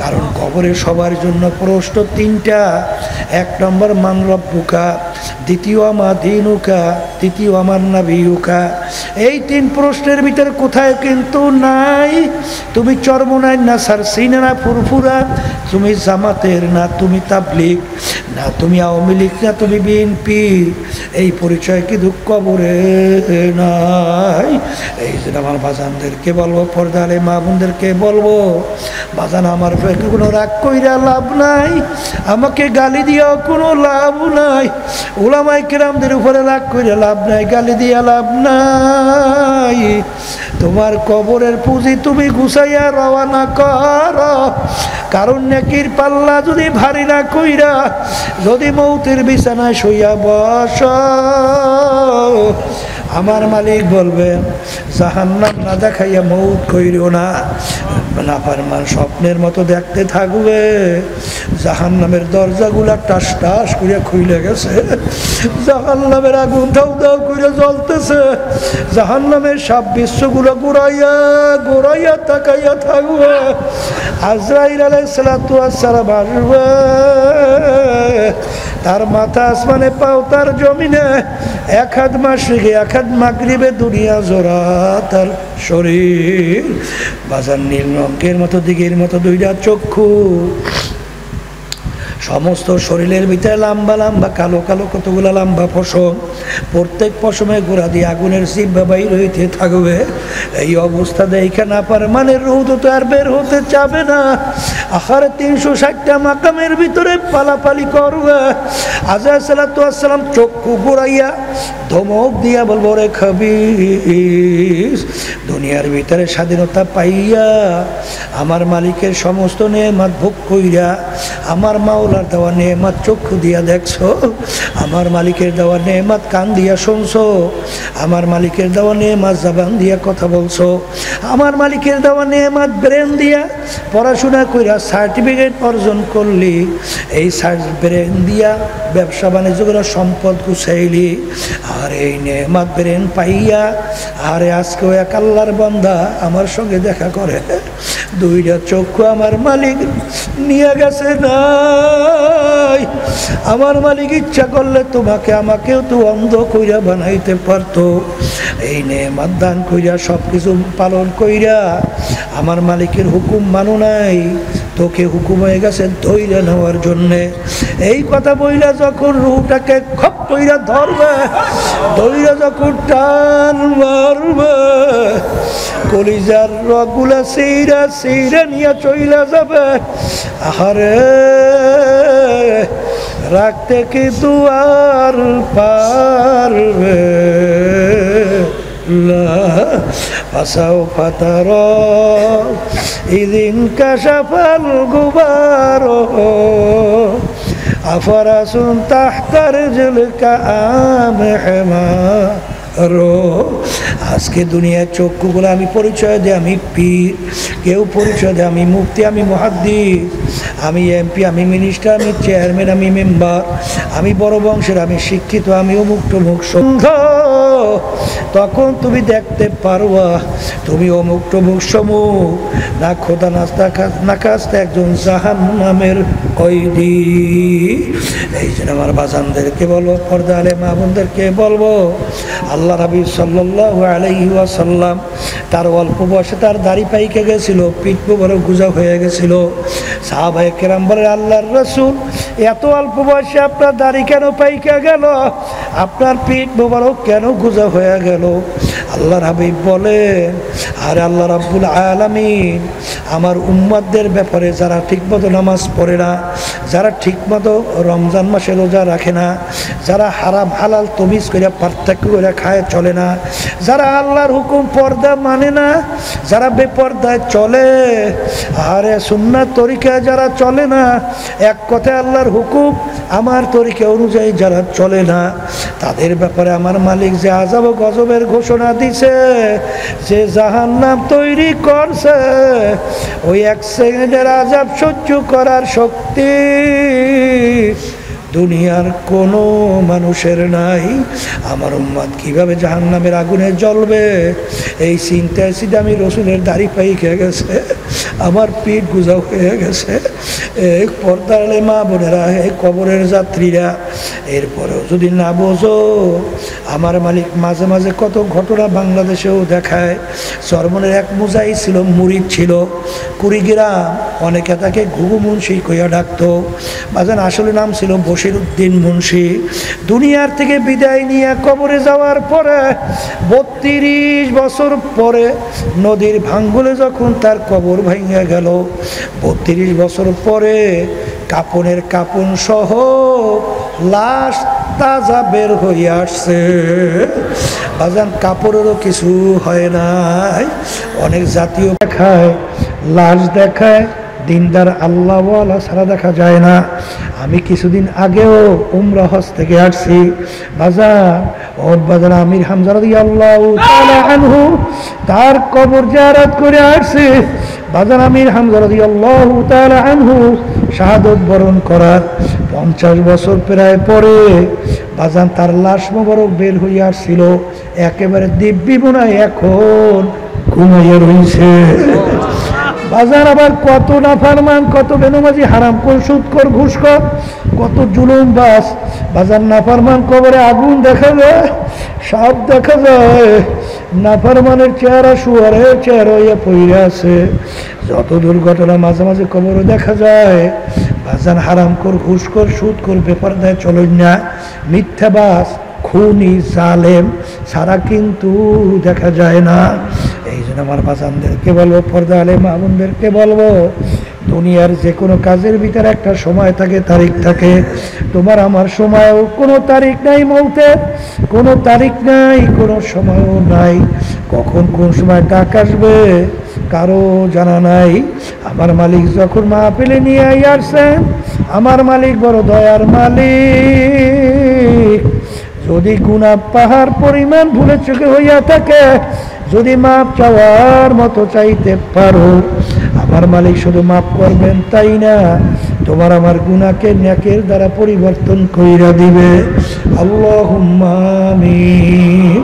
কারণ কবরে সবার জন্য প্রশ্ন তিনটা। এক নম্বর মান রব্বুকা, দ্বিতীয় আমা দীনুকা, তৃতীয় আমার নাবিয়ুকা। এই তিন প্রশ্নের ভিতরে কোথায় কিন্তু নাই তুমি চরমনাই না সারসিনা না ফুরফুরা, তুমি জামাতের না, তুমি তাবলিগ না, তুমি আওয়ামী লীগ না, তুমি বিএনপি। এই পরিচয় কিন্তু কবরে নাই। এই জন্য আমার বাজানদেরকে বলবো, পর্দালে মা বোনদেরকে বলবো, বাজান আমার কোনো রাগ কইরা লাভ নাই, আমাকে গালি দিয়াও কোনো লাভ নাই, উলামায়ে কেরামদের উপরে রাগ কইরা লাভ নাই, গালি দিয়া লাভ নাই। তোমার কবরের পুঁজি তুমি গুছাইয়া রওনা কর, কারণ নেকির পাল্লা যদি ভারী না কইরা যদি মৌতের বিছানায় শুইয়া বস, আমার মালিক বলবে জাহান্নাম না দেখাইয়া মৌত কইরো না। নাফরমান স্বপ্নের মতো দেখতে থাকবে জাহান্নামের দরজাগুলা টাস টাস করে খুলে গেছে, জাহান্নামের আগুন দাউ দাউ করে জ্বলতেছে, জাহান্নামের সাপ বিশ্বগুলো ঘুরাইয়া ঘুরাইয়া তাকাইয়া থাকবে। আজরাইল আলাইহিস সালাতু ওয়াস সালাম আসবে, তার মাথা আসমানে পাও তার জমিনে, এক হাত মাশরিকে এক হাত মাগরিবে, দুনিয়া জোড়া তার শরীর। বাজার নীল রঙের মতো দিঘির মতো দুইটা চক্ষু, সমস্ত শরীরের ভিতরে লম্বা লম্বা কালো কালো কতগুলো লম্বা পশম, প্রত্যেক পশমে গোড়া দিয়ে আগুনের জিহ্বা বাইর হইতে থাকবে। এই অবস্থা দেখে নাফরমানের রূহ তো আর বের হতে চাবে না। আখারে 360টা মাকামের ভিতরে পালাপালি করবে। আজরাইল সালাতু ওয়াস সালাম চক্ষু ঘুরাইয়া ধমক দিয়া বলবো, রে খাবিস, দুনিয়ার ভিতরে স্বাধীনতা পাইয়া আমার মালিকের সমস্ত নেয়ামত ভোগ কইরা, আমার মাওলার দেওয়া নেয়ামত চক্ষু দিয়া দেখছো, আমার মালিকের দেওয়া নেয়ামত কান দিয়া শুনছো, আমার মালিকের দেওয়া নেয়ামত জবান দিয়া কথা বলছো, আমার মালিকের দেওয়া নেয়ামত ব্রেন দিয়া পড়াশোনা কইরা সার্টিফিকেট অর্জন করলি, এই ব্রেন দিয়া ব্যবসা বাণিজ্য করে সম্পদ গুছাইলি, আর এই নেয়ামত ব্রেন পাইয়া আরে আজকেও এক আল্লাহর বান্দা আমার সঙ্গে দেখা করে, দুইটা চক্ষু আমার মালিক নিয়ে গেছে নাই। আমার মালিক ইচ্ছা করলে তোমাকে আমাকেও তো অন্ধ কইরা বানাইতে পারতো। এই নেয়ামত দান কইরা সব কিছু পালন কইরা আমার মালিকের হুকুম মানো নাই, তোকে হুকুম হয়ে গেছে ধইরা নেওয়ার জন্যে। এই কথা বইলা যখন রুহটাকে খপ কইরা ধরবে, ধইরা যখন টান মারবে, কলিজার রগগুলা সেইরা সেইরা নিয়ে চইলা যাবে। আহারে রাখতে কি দুয়ার পারবে পাসাও ফাতার ইদিন কাশাফাল গুবার আফরাসুন তাহতার জুলকা আমহেমা রো। আজকে দুনিয়ার চক্ষুগুলো আমি পরিচয় দিই আমি পীর, কেউ পরিচয় দেয় আমি মুফতি, আমি মুহাদ্দিস, আমি এমপি, আমি মিনিস্টার, আমি চেয়ারম্যান, আমি মেম্বার, আমি বড় বংশের, আমি শিক্ষিত, আমি অমুক টমুক সন্ধ। তখন তুমি দেখতে পারবা তুমি অমুক টমুক সমুক না খোদা না কাস্তে একজন জাহান্নামের কয়দি। এই জন্য আমার বাজানদেরকে বলবো, পর্দা আলে মা বোনদেরকে বলবো, আল্লাহ নবী সাল্লাল্লাহু আলাইহি ওয়াসাল্লাম তার অল্প বয়সে তার দাড়ি পাইকে গেছিল, পিঠ মোবারক গুজা হয়ে গেছিল। সাহাবায়ে কেরাম বলে, আল্লাহর রাসূল এত অল্প বয়সে আপনার দাড়ি কেন পাইকে গেল, আপনার পিঠ মোবারক কেন গুজা হয়ে গেল? আল্লাহর হাবিব বলেন, আরে আল্লাহ রাব্বুল আলামিন আমার উম্মতদের ব্যাপারে যারা ঠিকমতো নামাজ পড়ে না, যারা ঠিকমতো রমজান মাসে রোজা রাখে না, যারা হারাম হালাল তমিজ করে পার্থক্য করে খায় চলে না, যারা আল্লাহর হুকুম পর্দা মানে না, যারা বেপর্দায় চলে, আরে সুন্নাত তরিকায় যারা চলে না, এক কথায় আল্লাহর হুকুম আমার তরিকা অনুযায়ী যারা চলে না, তাদের ব্যাপারে আমার মালিক যে আযাব ও গজবের ঘোষণা দিছে, যে জাহান্নাম তৈরি করছে, ওই এক সেকেন্ডের আযাব সহ্য করার শক্তি দুনিয়ার কোনো মানুষের নাই। আমার উম্মত কিভাবে জাহান্নামের আগুনে জ্বলবে এই চিন্তায় চিন্তা আমি রসুলের দাড়ি পাই খেয়ে গেছে, আমার পিঠ গুজা হয়ে গেছে। এই পর্দার মা বোনেরা, এই কবরের যাত্রীরা, এরপরেও যদি না বোঝো, আমার মালিক মাঝে মাঝে কত ঘটনা বাংলাদেশেও দেখায়। চরমনের এক মুজাই ছিল, মুরিদ ছিল, কুড়িগ্রাম, অনেকে তাকে ঘুঘু মুন্সি কইয়া ডাকতো। বাজান আসলে নাম ছিল বশির উদ্দিন মুন্সি। দুনিয়ার থেকে বিদায় নিয়ে কবরে যাওয়ার পরে 32 বছর পরে নদীর ভাঙ্গলে যখন তার কবর ভেঙে গেল, 32 বছর পরে কাপনের কাপন সহ লাশ তাজা বের হয়ে আসছে। বাজান কাপড়েরও কিছু হয় নাই। অনেক জাতীয় দেখায়, লাশ দেখায়, দিনদার আল্লাহওয়ালা ছাড়া দেখা যায় না। আমি কিছুদিন আগেও উমরা হজ থেকে আসছি বাজার, ওর বাজার আমির হামজা রাদিয়াল্লাহু তাআলা আনহু তার কবর জিয়ারত করে আসছি। বাজার আমির হামজা রাদিয়াল্লাহু তাআলা আনহু শাহাদত বরণ করার 50 বছর প্রায় পরে বাজান তার লাশ মোবারক বের হইয়া আসছিল, একেবারে দিব্যি বোনায় এখন ঘুমাইয়া রয়েছে। বাজার আবার কত নাফরমান, কত বেনমাজি, হারামখোর, সুদখোর, ঘুষখোর, কত জুলুমবাজ। বাজার নাফরমান কবরে আগুন দেখা যায়, সাপ দেখা যায়, নাফরমানের চেহারা শুয়ারের চেহারা হইয়া পইরা আছে। যত দুর্ঘটনা মাঝে মাঝে কবরে দেখা যায়। বাজার হারামখোর, ঘুষখোর, সুদখোর, বেপরদায় চলুন না, মিথ্যাবাজ, খুনি, জালেম ছাড়া কিন্তু দেখা যায় না। এই জন্য আমার বাজানদেরকে বলবো, পর্দা আলে মা বোনদেরকে বলবো, দুনিয়ার যে কোনো কাজের ভিতরে একটা সময় থাকে, তারিখ থাকে। তোমার আমার সময়ও কোনো তারিখ নাই, মৌতের কোনো তারিখ নাই, কোনো সময়ও নাই। কখন কোন সময় ডাক আসবে কারো জানা নাই। আমার মালিক যখন মাহফিলে নিয়ে আসছেন, আমার মালিক বড় দয়ার মালিক। যদি গুনাহ পাহাড় পরিমাণ ভুলে চোখে হইয়া থাকে, যদি মাপ চাওয়ার মতো চাইতে পারো, আমার মালিক শুধু মাফ করবেন তাই না, তোমার আমার গুনাহকে নেকের দ্বারা পরিবর্তন কইরা দিবে। আল্লাহুম্মা আমিন।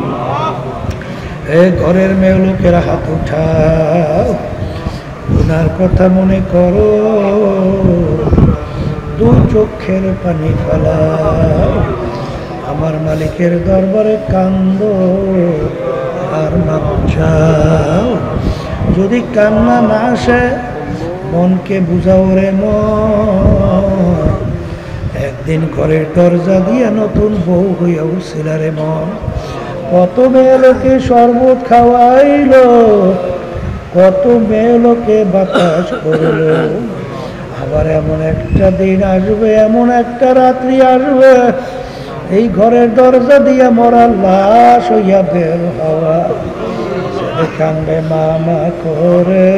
এ ঘরের মেয়ে লোকেরা হাত উঠাও, গুনার কথা মনে করো, দু চোখের পানি ফেলাও, আমার মালিকের দরবারে কান্দো আর মাপ চাও। যদি কান্না না আসে, মনকে বুঝাও রে মন, একদিন ঘরের দরজা দিয়ে নতুন বউ হইয়া উঠছিল রে মন। কত মেয়ে লোকে শরবত খাওয়াইল, কত মেয়ে লোকে বাতাস করল। আবার এমন একটা দিন আসবে, এমন একটা রাত্রি আসবে, এই ঘরের দরজা দিয়ে মরা লাশ হইয়া বের হওয়া। ছেলে কান্দে মামা করে,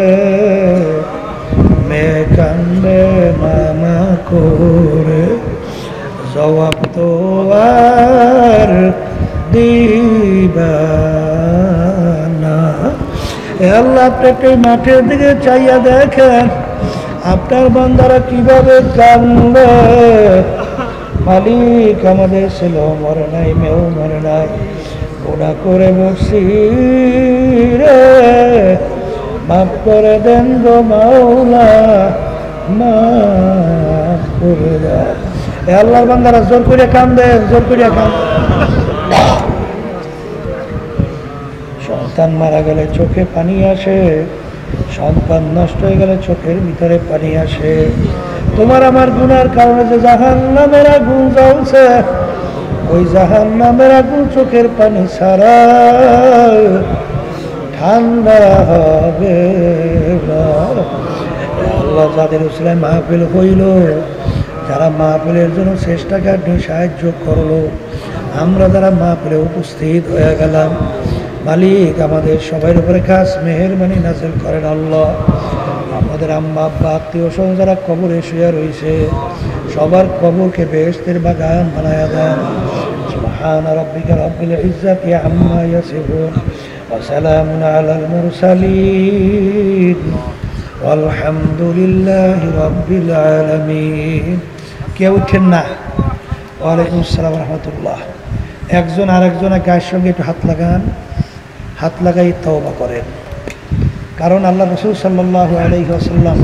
মেয়ে কান্দে মামা করে, জবাব তো আর দিবা না। আল্লাহ আপনি মাঠের দিকে চাইয়া দেখেন, আপনার বান্দারা কিভাবে কান্দে। মালিক আমাদের ছিল মরে নাই, মেয়েও মরে নাই, গুনাহ করে বসছি রে, মাফ করে দেন গো মাওলা, মাফ করে দেন। আল্লাহর বান্দারা জোর করে কান্দে, জোর করে কান্দে। সন্তান মারা গেলে চোখে পানি আসে, সন্তান নষ্ট হয়ে গেলে চোখের ভিতরে পানি আসে। তোমার আমার গুনার কারণে যে জাহান্নামের আগুন জ্বলছে, ওই জাহান্নামের আগুন চোখের পানি ছাড়া ঠান্ডা হবে না। আল্লাহ যাদের উসিলায় মাহফিল হইল, যারা মাহফিলের জন্য চেষ্টা কাটনি সাহায্য করলো, আমরা যারা মাহফিলে উপস্থিত হয়ে গেলাম, মালিক আমাদের সবার উপরে খাস মেহেরবানি নাযিল করেন আল্লাহ। আমাদের আম্মা আব্বা আত্মীয় স্বজন যারা কবরে শুয়ে রয়েছে, সবার কবরকে বেহেশতের বাগান বানায়া দেন। সুবহান রাব্বিকা রাব্বিল ইজ্জাতি আম্মা ইয়াসিফুন ওয়া সালামুন আলাল মুরসালিন আলহামদুলিল্লাহি রাব্বিল আলামিন। কেউ উঠেন না। ওয়ালাইকুম আসসালাম রাহমাতুল্লাহ। একজন আরেকজনের গায়ের সঙ্গে একটু হাত লাগান, হাত লাগাই তওবা করেন। কারণ আল্লাহ রাসূল সাল্লাল্লাহু আলাইহি ওয়াসাল্লাম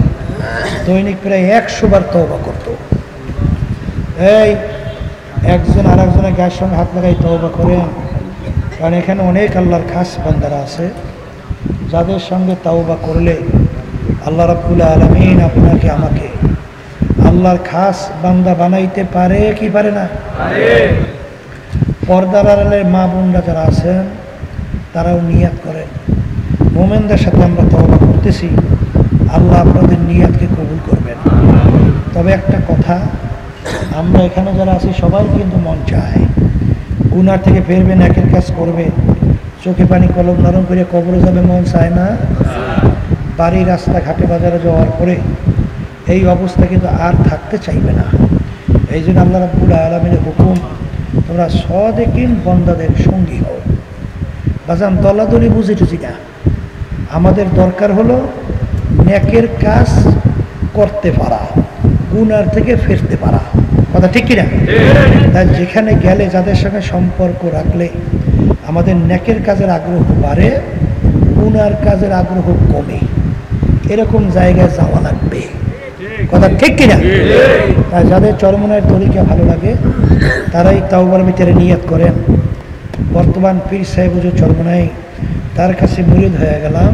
দৈনিক প্রায় 100 বার তওবা করত। এই একজন আরেকজনের গায়ের সঙ্গে হাত লাগাই তওবা করেন, কারণ এখানে অনেক আল্লাহর খাস বান্দারা আছে, যাদের সঙ্গে তওবা করলে আল্লাহ রাব্বুল আলামিন আপনাকে আমাকে আল্লাহর খাস বান্দা বানাইতে পারে কি পারে না? পর্দার আড়ালের মা বোনরা যারা আছেন, তারাও নিয়াত করেন, মোমেনদের সাথে আমরা তওবা করতেছি, আল্লাহ আপনাদের নিয়াতকে কবুল করবেন। তবে একটা কথা, আমরা এখানে যারা আছি সবাই কিন্তু মন চায় গুনার থেকে ফিরবে, নেকের কাজ করবে, চোখে পানি কলম নরম করে কবরে যাবে, মন চায় না? বাড়ি রাস্তা ঘাটে বাজারে যাওয়ার পরে এই অবস্থা কিন্তু আর থাকতে চাইবে না। এই জন্য আল্লাহ রাব্বুল আলামিনের হুকুম, তোমরা সাদিকিন বান্দাদের সঙ্গী হও। বাজান দলাদলি বুঝি টুঝি না, আমাদের দরকার হলো নেকের কাজ করতে পারা, গুনার থেকে ফিরতে পারা। কথা ঠিক কিনা? তাই যেখানে গেলে যাদের সঙ্গে সম্পর্ক রাখলে আমাদের নেকের কাজের আগ্রহ বাড়ে, গুনার কাজের আগ্রহ কমে, এরকম জায়গায় যাওয়া লাগবে। কথা ঠিক কিনা? তাই যাদের চরমনের তরিকা ভালো লাগে তারাই তাওবার ভিতরে নিয়ত করেন, বর্তমান পীর সাহেব হুজুর চরমনাই, তার কাছে মুরিদ হয়ে গেলাম,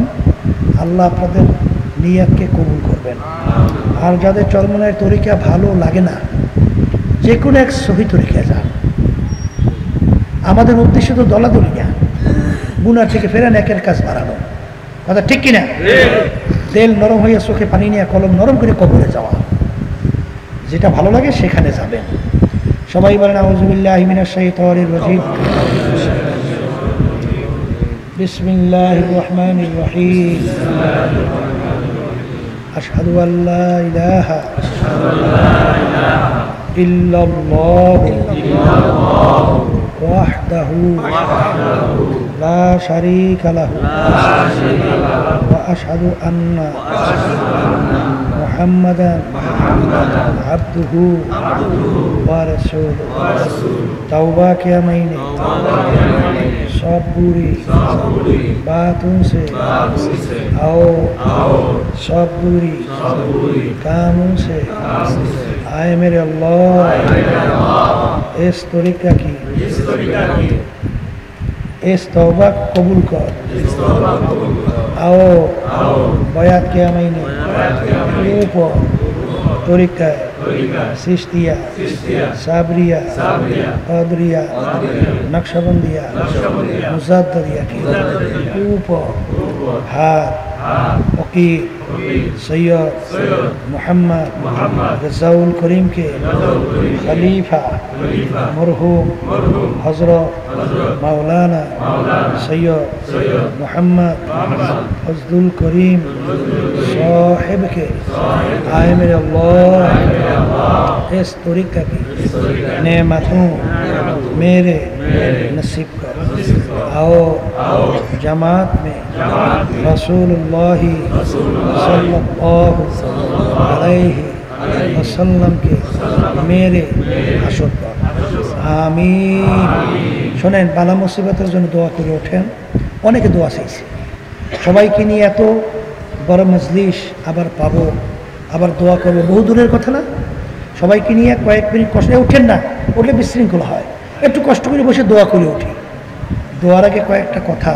আল্লাহ আপনাদের নিয়তকে কবুল করবেন। আর যাদের চরমনায়ের তরিকা ভালো লাগে না, যে কোনো এক সহি তরিকা যান। আমাদের উদ্দেশ্য তো দলাদলি না, গুনার থেকে ফেরা নেকের কাজ বাড়ানো। কথা ঠিক কিনা? তেল নরম হইয়া চোখে পানি নিয়ে কলম নরম করে কবরে যাওয়া, যেটা ভালো লাগে সেখানে যাবেন। সবাই বলেন আউযু বিল্লাহি মিনাশ শাইতানির রাজীম, বিসমিল্লাহির রহমানির রহিম, আশহাদু আল্লা ইলাহা ইল্লাল্লাহু ওয়াহদাহু লা শারীকা লাহু ওয়া আশহাদু আন্না মুহাম্মাদান আবদুহু ওয়া রাসূলুহু। तौबा किया मैंने सब बुरी बातों से आओ, सब बुरी कामों से आए मेरे अल्लाह, इस तरीका की इस तौबा को कबूल कर। आओ बयात किया मैंने ऊपर तरीका सिस्तिया, साबरिया, कादरिया, नक्शबंदिया, मुज़द्दरिया की ऊपर हाथ फकीर सैयद मोहम्मद रज़ाउल करीम के खलीफा मरहूम हज़रत मौलाना सैयद मोहम्मद फज़लुल करीम साहिब के आए मेरे अल्लाह, इस तरीका की नेमतों मेरे नसीब कर। आओ जमात में रसूलुल्लाह सल्लल्लाहु अलैहि वसल्लम के मेरे हशर पर आमीन। শোনেন, বালা মুসিবতের জন্য দোয়া করে ওঠেন। অনেকে দোয়া চাইছে, সবাইকে নিয়ে এত বড় মজলিস আবার পাবো, আবার দোয়া করবো, বহু দূরের কথা না। সবাইকে নিয়ে কয়েক মিনিট কষ্ট উঠেন না, উঠলে বিশৃঙ্খলা হয়। একটু কষ্ট করে বসে দোয়া করে উঠি। দোয়ার আগে কয়েকটা কথা